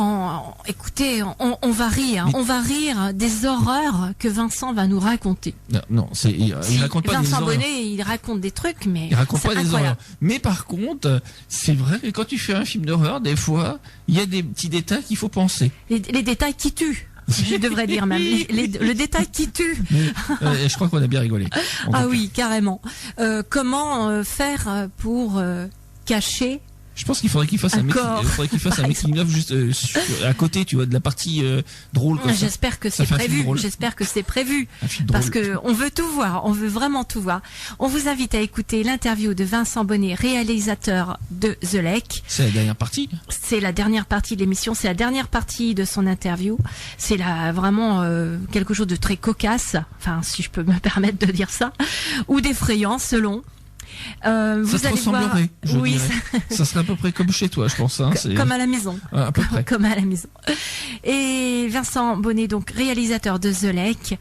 Speaker 2: écoutez, on va rire. On va rire des horreurs que Vincent va nous raconter.
Speaker 1: Non, il raconte pas des horreurs.
Speaker 2: Vincent Bonnet, il raconte des trucs, mais
Speaker 1: il raconte pas
Speaker 2: incroyable.
Speaker 1: Des horreurs. Mais par contre, c'est vrai que quand tu fais un film d'horreur, des fois, il y a des petits détails qu'il faut penser.
Speaker 2: Les détails qui tuent. Je devrais dire même le détail qui tue.
Speaker 1: Je crois qu'on a bien rigolé.
Speaker 2: Ah oui, carrément. Comment faire pour cacher?
Speaker 1: Je pense qu'il faudrait qu'il fasse un making-of juste à côté, tu vois, de la partie drôle.
Speaker 2: J'espère que c'est prévu. J'espère que c'est prévu. Parce que on veut tout voir. On veut vraiment tout voir. On vous invite à écouter l'interview de Vincent Bonnet, réalisateur de The Lake.
Speaker 1: C'est la dernière partie.
Speaker 2: C'est la dernière partie de l'émission. C'est la dernière partie de son interview. C'est vraiment quelque chose de très cocasse. Enfin, si je peux me permettre de dire ça, ou d'effrayant selon.
Speaker 1: Ça te ressemblerait,
Speaker 2: oui,
Speaker 1: ça serait à peu près comme chez toi, je pense.
Speaker 2: Comme à la maison.
Speaker 1: À peu près.
Speaker 2: Comme à la maison. Et Vincent Bonnet, donc réalisateur de The Lake,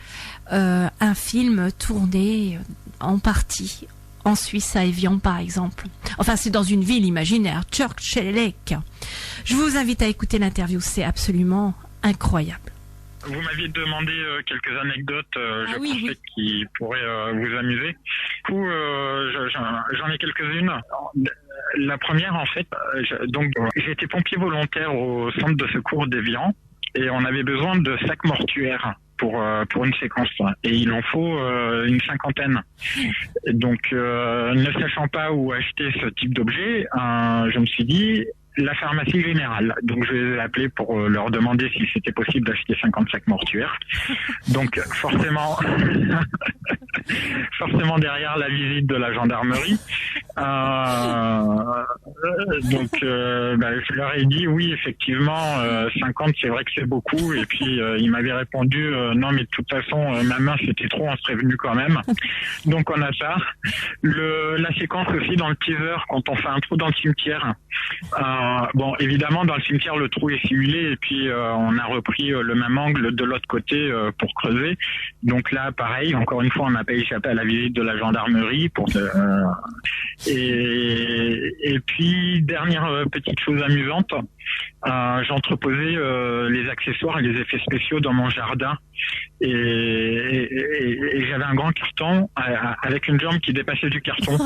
Speaker 2: un film tourné en partie en Suisse, à Évian par exemple. Enfin, c'est dans une ville imaginaire, Church Lake. Je vous invite à écouter l'interview, c'est absolument incroyable.
Speaker 4: Vous m'aviez demandé quelques anecdotes, je pensais qui pourraient vous amuser. Du coup, j'en ai quelques-unes. La première, en fait, j'ai été pompier volontaire au centre de secours d'Évian et on avait besoin de sacs mortuaires pour une séquence et il en faut une 50aine. Donc, ne sachant pas où acheter ce type d'objet, je me suis dit la pharmacie générale. Donc je les ai appelés pour leur demander si c'était possible d'acheter 50 sacs mortuaires. Donc forcément derrière la visite de la gendarmerie. Je leur ai dit oui, effectivement 50 c'est vrai que c'est beaucoup, et puis ils m'avaient répondu non mais de toute façon ma main c'était trop, on serait venu quand même. Donc on a ça. La séquence aussi dans le teaser quand on fait un trou dans le cimetière. Évidemment, dans le cimetière, le trou est simulé et puis on a repris le même angle de l'autre côté pour creuser. Donc là, pareil, encore une fois, on n'a pas échappé à la visite de la gendarmerie. Et puis, dernière petite chose amusante, j'entreposais les accessoires et les effets spéciaux dans mon jardin. Et j'avais un grand carton avec une jambe qui dépassait du carton.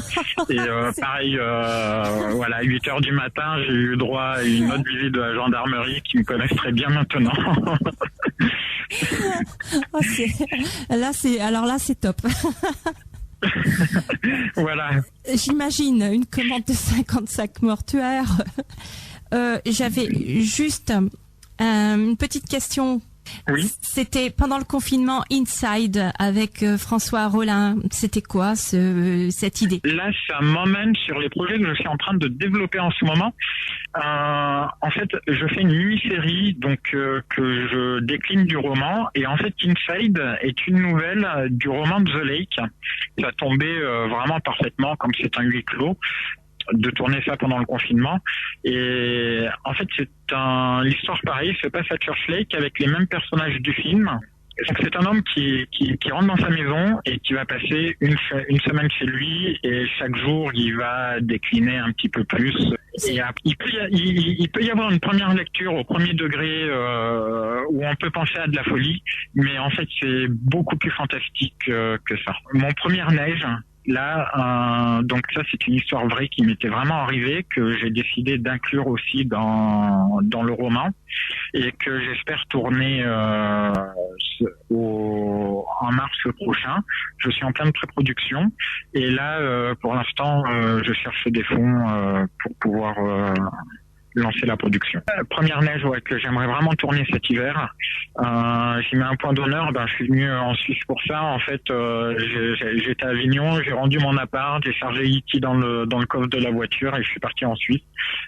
Speaker 4: Et pareil, à 8h du matin, j'ai eu droit à une autre visite de la gendarmerie qui me connaissent très bien maintenant.
Speaker 2: Alors là, c'est top.
Speaker 4: Voilà.
Speaker 2: J'imagine une commande de 50 sacs mortuaires. J'avais juste une petite question.
Speaker 4: Oui.
Speaker 2: C'était pendant le confinement Inside avec François Rollin. C'était quoi cette idée?
Speaker 4: Là, ça m'emmène sur les projets que je suis en train de développer en ce moment. En fait, je fais une mini-série que je décline du roman. Et en fait, Inside est une nouvelle du roman de The Lake. Ça tombait vraiment parfaitement, comme c'est un huis clos, de tourner ça pendant le confinement. Et en fait, l'histoire pareille se passe à Church Lake avec les mêmes personnages du film. Donc c'est un homme qui rentre dans sa maison et qui va passer une semaine chez lui, et chaque jour il va décliner un petit peu plus. Et il peut y avoir une première lecture au premier degré où on peut penser à de la folie, mais en fait c'est beaucoup plus fantastique que ça. Mon Première Neige, là, donc ça c'est une histoire vraie qui m'était vraiment arrivée, que j'ai décidé d'inclure aussi dans le roman, et que j'espère tourner en mars prochain. Je suis en pleine pré-production et là, pour l'instant, je cherche des fonds pour pouvoir lancer la production. Première neige que j'aimerais vraiment tourner cet hiver. J'y mets un point d'honneur. Je suis venu en Suisse pour ça. En fait, j'étais à Avignon, j'ai rendu mon appart, j'ai chargé E.T. dans le coffre de la voiture et je suis parti en Suisse.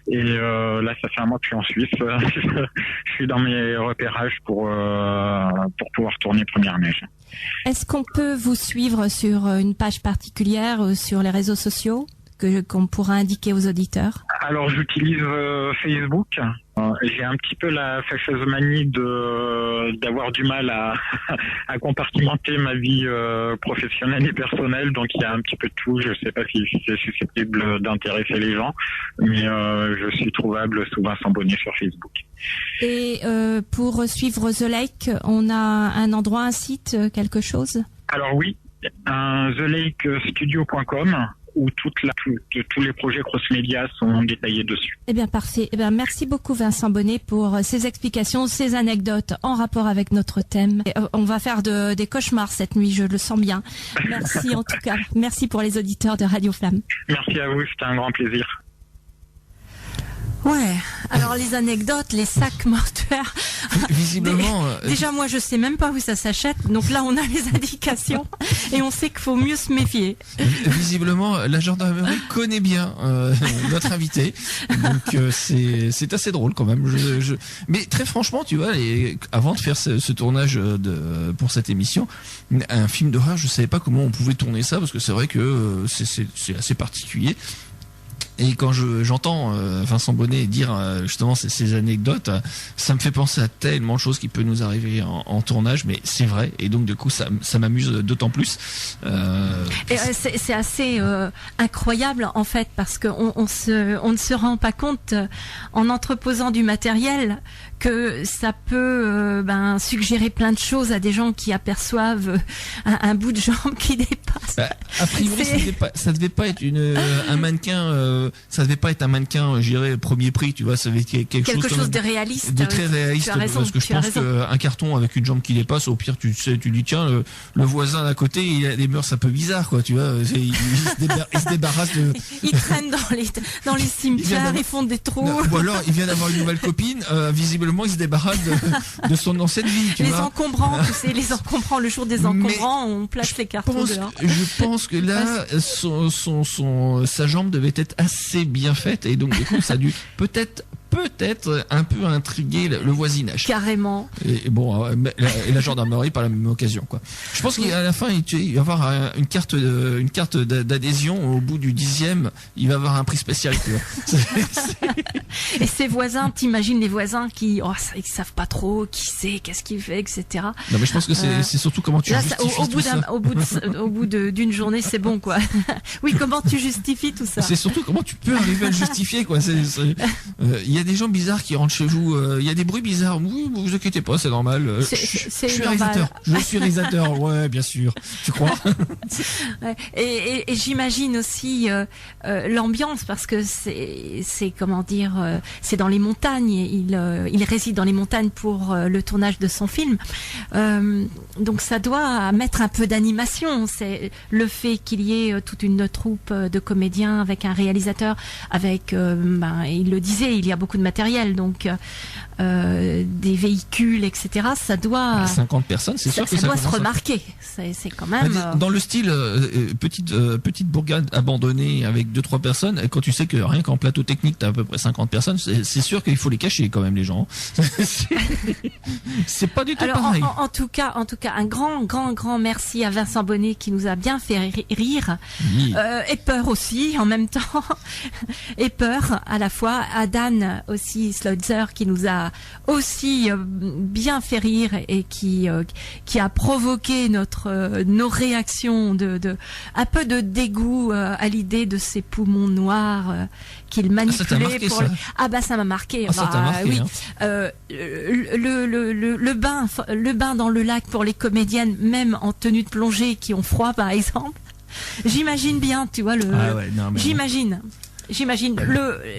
Speaker 4: Et là, ça fait un mois que je suis en Suisse. Je suis dans mes repérages pour pouvoir tourner première neige.
Speaker 2: Est-ce qu'on peut vous suivre sur une page particulière ou sur les réseaux sociaux qu'on pourra indiquer aux auditeurs?
Speaker 4: Alors j'utilise Facebook. J'ai un petit peu la fâcheuse manie d'avoir du mal à compartimenter ma vie professionnelle et personnelle, donc il y a un petit peu de tout. Je sais pas si c'est susceptible d'intéresser les gens, mais je suis trouvable sous Vincent Bonnet sur Facebook.
Speaker 2: Et pour suivre The Lake, on a un endroit, un site, quelque chose?
Speaker 4: Alors oui, thelakestudio.com où tous les projets cross-média sont détaillés dessus.
Speaker 2: Eh bien, parfait. Eh bien, merci beaucoup Vincent Bonnet pour ces explications, ces anecdotes en rapport avec notre thème. Et, on va faire des cauchemars cette nuit, je le sens bien. Merci en tout cas. Merci pour les auditeurs de Radio Flamme.
Speaker 4: Merci à vous, c'était un grand plaisir.
Speaker 2: Ouais, alors les anecdotes, les sacs mortuaires.
Speaker 1: Visiblement.
Speaker 2: Déjà, moi, je sais même pas où ça s'achète. Donc là, on a les indications et on sait qu'il faut mieux se méfier.
Speaker 1: Visiblement, la gendarmerie connaît bien notre invité. Donc c'est assez drôle quand même. Mais très franchement, tu vois, avant de faire ce tournage pour cette émission, un film d'horreur, je savais pas comment on pouvait tourner ça parce que c'est vrai que c'est assez particulier. Et quand j'entends Vincent Bonnet dire justement ces anecdotes, ça me fait penser à tellement de choses qui peuvent nous arriver en tournage, mais c'est vrai. Et donc du coup, ça m'amuse d'autant plus.
Speaker 2: C'est assez incroyable en fait, parce qu'on ne se rend pas compte en entreposant du matériel que ça peut suggérer plein de choses à des gens qui aperçoivent un bout de jambe qui dépasse.
Speaker 1: A priori, ça devait pas être un mannequin. Ça devait pas être un mannequin, je dirais, premier prix, tu vois. Ça devait être quelque chose
Speaker 2: de réaliste,
Speaker 1: de très réaliste. Parce que je pense qu'un carton avec une jambe qui dépasse, au pire, tu dis tiens, le voisin d'à côté, il a des mœurs un peu bizarres, quoi. Tu vois, il se débarrasse de.
Speaker 2: Il traîne dans les cimetières, ils font des trous.
Speaker 1: Ou alors, il vient d'avoir une nouvelle copine. Visiblement, il se débarrasse de son ancienne vie. Tu vois.
Speaker 2: Encombrants, tu sais, les encombrants, le jour des encombrants, on place les cartons dehors.
Speaker 1: Je pense que là, sa jambe devait être assez bien faite et donc du coup, ça a dû peut-être un peu intriguer le voisinage.
Speaker 2: Carrément.
Speaker 1: Et bon, et la gendarmerie par la même occasion, quoi. Je pense qu'à la fin, il va y avoir une carte d'adhésion au bout du 10e. Il va avoir un prix spécial, tu vois.
Speaker 2: Et ses voisins, t'imagines les voisins qui ils savent pas trop qui c'est, qu'est-ce qu'il fait, etc.
Speaker 1: Non, mais je pense que c'est surtout comment tu justifies tout ça.
Speaker 2: Au bout d'une journée, c'est bon, quoi. Oui, comment tu justifies tout ça?
Speaker 1: C'est surtout comment tu peux arriver à le justifier, quoi. Il y a des gens bizarres qui rentrent chez vous. Il y a des bruits bizarres. Oui, vous inquiétez pas, c'est normal. Je suis réalisateur. Je suis réalisateur. Ouais, bien sûr. Tu crois?
Speaker 2: Ouais. Et j'imagine aussi l'ambiance, parce que c'est comment dire, c'est dans les montagnes. Il réside dans les montagnes pour le tournage de son film. Donc ça doit mettre un peu d'animation. C'est le fait qu'il y ait toute une troupe de comédiens avec un réalisateur, avec il le disait, il y a beaucoup de matériel, donc des véhicules, etc. Ça doit
Speaker 1: 50 personnes, c'est sûr que ça
Speaker 2: doit se remarquer. C'est quand même
Speaker 1: dans le style petite bourgade abandonnée avec 2-3 personnes. Quand tu sais que rien qu'en plateau technique t'as à peu près 50 personnes, c'est sûr qu'il faut les cacher quand même, les gens. C'est pas du tout pareil.
Speaker 2: En tout cas, un grand merci à Vincent Bonnet qui nous a bien fait rire, oui. Et peur aussi en même temps, et peur à la fois, à Dan aussi Sleutzer qui nous a aussi bien fait rire et qui a provoqué nos réactions un peu de dégoût à l'idée de ces poumons noirs qu'il manipulait ça m'a marqué.
Speaker 1: Ça t'a marqué,
Speaker 2: oui.
Speaker 1: Hein.
Speaker 2: Le bain dans le lac pour les comédiennes, même en tenue de plongée, qui ont froid par exemple. J'imagine bien, tu vois j'imagine. J'imagine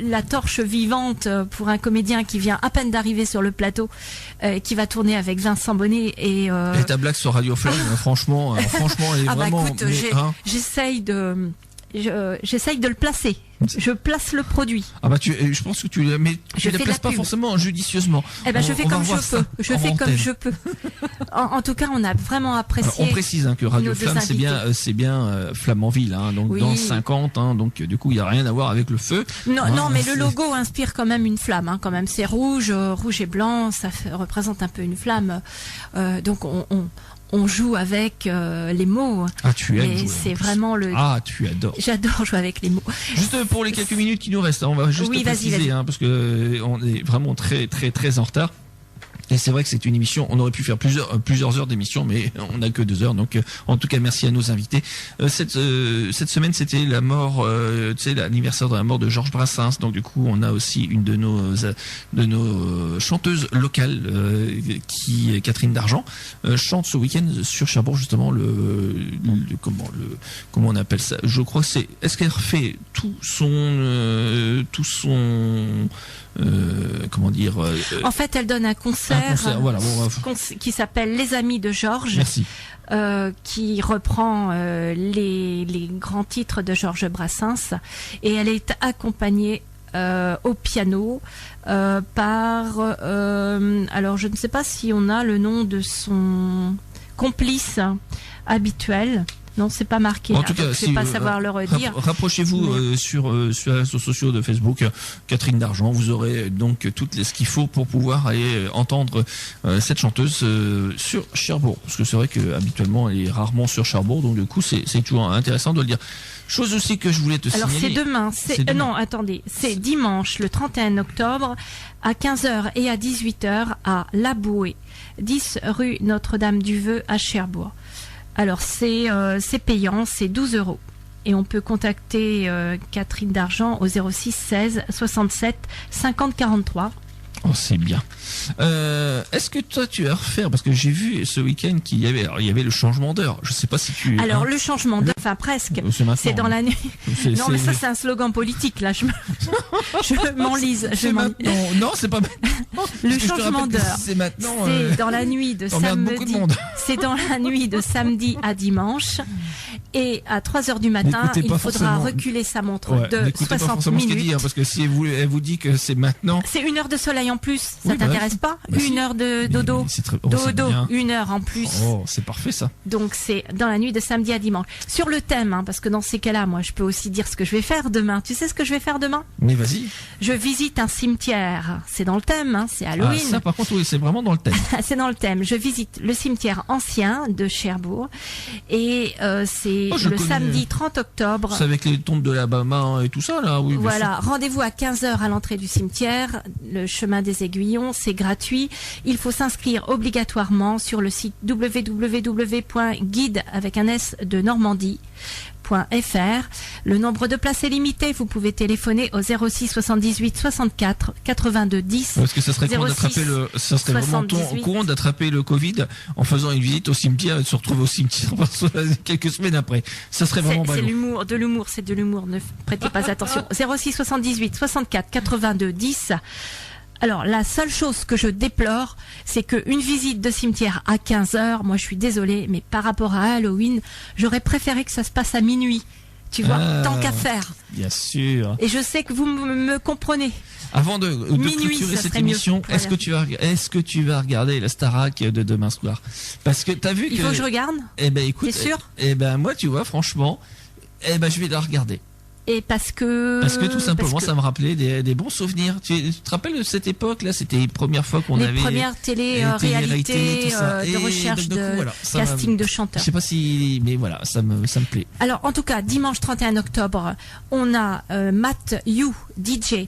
Speaker 2: la torche vivante pour un comédien qui vient à peine d'arriver sur le plateau, qui va tourner avec Vincent Bonnet et
Speaker 1: ta blague sur Radio Flamme, franchement, elle est vraiment.
Speaker 2: Écoute, j'essaye de le placer. Je place le produit.
Speaker 1: Ah bah je pense que tu ne le places pas forcément judicieusement.
Speaker 2: Eh ben je fais comme je peux. Je fais comme je peux. En tout cas, on a vraiment apprécié.
Speaker 1: Alors, on précise que Radio Flamme c'est bien Flamanville, donc oui. Dans 50, donc du coup il y a rien à voir avec le feu.
Speaker 2: Non, mais le logo inspire quand même une flamme, quand même. C'est rouge et blanc, ça représente un peu une flamme. Donc on joue avec les mots.
Speaker 1: Ah, tu aimes
Speaker 2: jouer. C'est vraiment le.
Speaker 1: Ah, tu adores.
Speaker 2: J'adore jouer avec les mots.
Speaker 1: Juste pour les quelques minutes qui nous restent, on va juste préciser, parce que on est vraiment très très très en retard. Et c'est vrai que c'est une émission, on aurait pu faire plusieurs heures d'émission, mais on n'a que 2 heures. Donc, en tout cas, merci à nos invités. Cette semaine, c'était la mort, l'anniversaire de la mort de Georges Brassens. Donc, du coup, on a aussi une de nos chanteuses locales, qui Catherine Dargent, chante ce week-end sur Cherbourg, justement, comment on appelle ça? Je crois que est-ce qu'elle refait tout son comment dire
Speaker 2: en fait, elle donne un concert
Speaker 1: voilà,
Speaker 2: qui s'appelle Les Amis de Georges.
Speaker 1: Merci.
Speaker 2: Qui reprend les grands titres de Georges Brassens, et elle est accompagnée au piano par alors je ne sais pas si on a le nom de son complice habituel. Non, c'est pas marqué.
Speaker 1: En tout cas,
Speaker 2: je ne vais pas savoir le redire.
Speaker 1: Rapprochez-vous sur les réseaux sociaux de Facebook, Catherine Dargent. Vous aurez donc ce qu'il faut pour pouvoir aller entendre cette chanteuse sur Cherbourg. Parce que c'est vrai qu'habituellement, elle est rarement sur Cherbourg. Donc du coup, c'est toujours intéressant de le dire. Chose aussi que je voulais te signaler.
Speaker 2: Alors c'est demain. Non, attendez. C'est dimanche, le 31 octobre, à 15h et à 18h à La Bouée, 10 rue Notre-Dame-du-Vœu à Cherbourg. Alors c'est payant, c'est 12 €. Et on peut contacter Catherine Dargent au 06 16 67 50 43.
Speaker 1: Oh, c'est bien. Est-ce que toi tu vas refaire, parce que j'ai vu ce week-end qu'il y avait le changement d'heure. Je sais pas si tu.
Speaker 2: Alors le changement d'heure, enfin presque. C'est dans la nuit. Non, mais ça c'est un slogan politique là. Je m'enlise.
Speaker 1: Non, c'est pas maintenant.
Speaker 2: Le changement d'heure.
Speaker 1: C'est maintenant.
Speaker 2: C'est dans la nuit de samedi. C'est dans la nuit de samedi à dimanche. Et à 3h du matin, il faudra reculer sa montre de 60 minutes.
Speaker 1: Parce que si elle vous dit que c'est maintenant.
Speaker 2: C'est 1 heure de soleil en plus. Ça t'intéresse pas? 1 heure de dodo. Dodo, 1 heure en plus.
Speaker 1: Oh, c'est parfait ça.
Speaker 2: Donc c'est dans la nuit de samedi à dimanche. Sur le thème, parce que dans ces cas-là, moi je peux aussi dire ce que je vais faire demain. Tu sais ce que je vais faire demain?
Speaker 1: Mais vas-y.
Speaker 2: Je visite un cimetière. C'est dans le thème, c'est Halloween.
Speaker 1: Ah, ça par contre, oui, c'est vraiment dans le thème.
Speaker 2: C'est dans le thème. Je visite le cimetière ancien de Cherbourg. Et c'est le samedi 30 octobre.
Speaker 1: C'est avec les tombes de l'Alabama et tout ça là, oui.
Speaker 2: Voilà, rendez-vous à 15h à l'entrée du cimetière, le chemin des Aiguillons, c'est gratuit. Il faut s'inscrire obligatoirement sur le site www.guide avec un S de Normandie.fr. Le nombre de places est limité. Vous pouvez téléphoner au 06 78 64 82 10.
Speaker 1: Parce que ça serait con d'attraper ça serait vraiment con d'attraper le Covid en faisant une visite au cimetière et de se retrouver au cimetière quelques semaines après. Ça serait vraiment
Speaker 2: c'est de l'humour. Ne prêtez pas attention. 06 78 64 82 10. Alors, la seule chose que je déplore, c'est qu'une visite de cimetière à 15h, moi je suis désolée, mais par rapport à Halloween, j'aurais préféré que ça se passe à minuit. Tu vois, tant qu'à faire.
Speaker 1: Bien sûr.
Speaker 2: Et je sais que vous me comprenez.
Speaker 1: Avant de clôturer cette émission, est-ce que tu vas regarder la Starac de demain soir? Parce que t'as vu
Speaker 2: Il faut que je regarde?
Speaker 1: Eh ben écoute.
Speaker 2: T'es sûr?
Speaker 1: Eh ben moi, tu vois, franchement, je vais la regarder.
Speaker 2: Et parce que
Speaker 1: tout simplement ça me rappelait des bons souvenirs. Tu te rappelles de cette époque là, c'était les premières fois qu'on avait
Speaker 2: les premières télé-réalités de recherche de casting de chanteurs.
Speaker 1: Je sais pas mais voilà, ça me plaît.
Speaker 2: Alors en tout cas, dimanche 31 octobre, on a Matt You, DJ.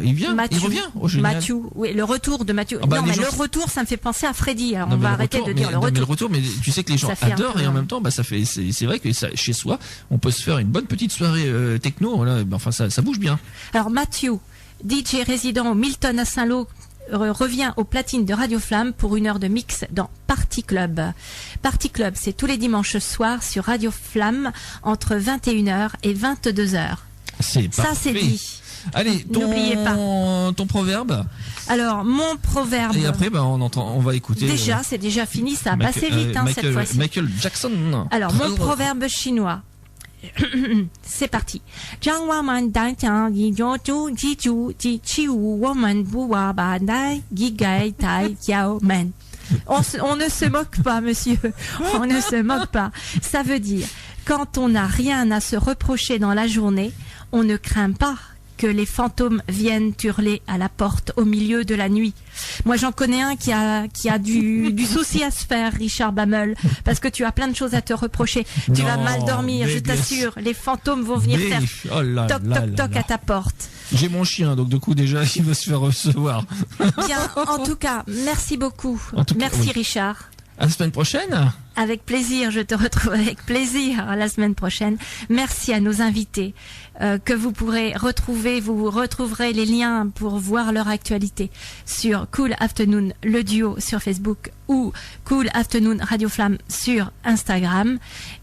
Speaker 1: Il vient, il revient. Oh,
Speaker 2: Matthew, oui, le retour de Matthew.
Speaker 1: Non, mais
Speaker 2: le retour, ça me fait penser à Freddy. Alors on va arrêter de dire le retour.
Speaker 1: Mais le retour, mais tu sais que les gens adorent et en même temps, c'est vrai que chez soi, on peut se faire une bonne petite soirée techno, voilà, enfin ça bouge bien.
Speaker 2: Alors Matthew, DJ résident au Milton à Saint-Lô, revient aux platines de Radio Flamme pour 1 heure de mix dans Party Club. Party Club, c'est tous les dimanches soirs sur Radio Flamme entre 21h et 22h.
Speaker 1: C'est
Speaker 2: ça,
Speaker 1: parfait.
Speaker 2: c'est dit.
Speaker 1: Allez,
Speaker 2: N'oubliez pas.
Speaker 1: ton proverbe.
Speaker 2: Alors, mon proverbe.
Speaker 1: Et après, on va écouter.
Speaker 2: Déjà, c'est déjà fini, ça a passé vite cette fois-ci.
Speaker 1: Michael Jackson.
Speaker 2: Alors, mon proverbe chinois. C'est parti. On ne se moque pas, monsieur. On ne se moque pas. Ça veut dire, quand on n'a rien à se reprocher dans la journée, on ne craint pas que les fantômes viennent hurler à la porte au milieu de la nuit. Moi, j'en connais un qui a du souci à se faire, Richard Bammel, parce que tu as plein de choses à te reprocher. Tu vas mal dormir, je t'assure. Les fantômes vont venir faire toc à ta porte.
Speaker 1: J'ai mon chien, donc du coup déjà, il va se faire recevoir.
Speaker 2: Bien, en tout cas, merci beaucoup. Merci Richard.
Speaker 1: À la semaine prochaine.
Speaker 2: Avec plaisir, je te retrouve avec plaisir la semaine prochaine. Merci à nos invités que vous pourrez retrouver. Vous retrouverez les liens pour voir leur actualité sur Cool Afternoon, le duo sur Facebook ou Cool Afternoon Radio Flamme sur Instagram.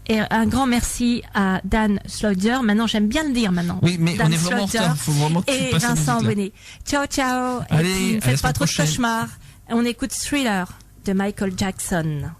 Speaker 2: Et un grand merci à Dan Schloizer. Maintenant, j'aime bien le dire maintenant.
Speaker 1: Oui, mais
Speaker 2: Dan
Speaker 1: on est vraiment en retard. Faut vraiment que tu passes la musique,
Speaker 2: Vincent Bonnet. Ciao, ciao.
Speaker 1: Allez,
Speaker 2: ne faites pas trop de cauchemars. On écoute Thriller de Michael Jackson.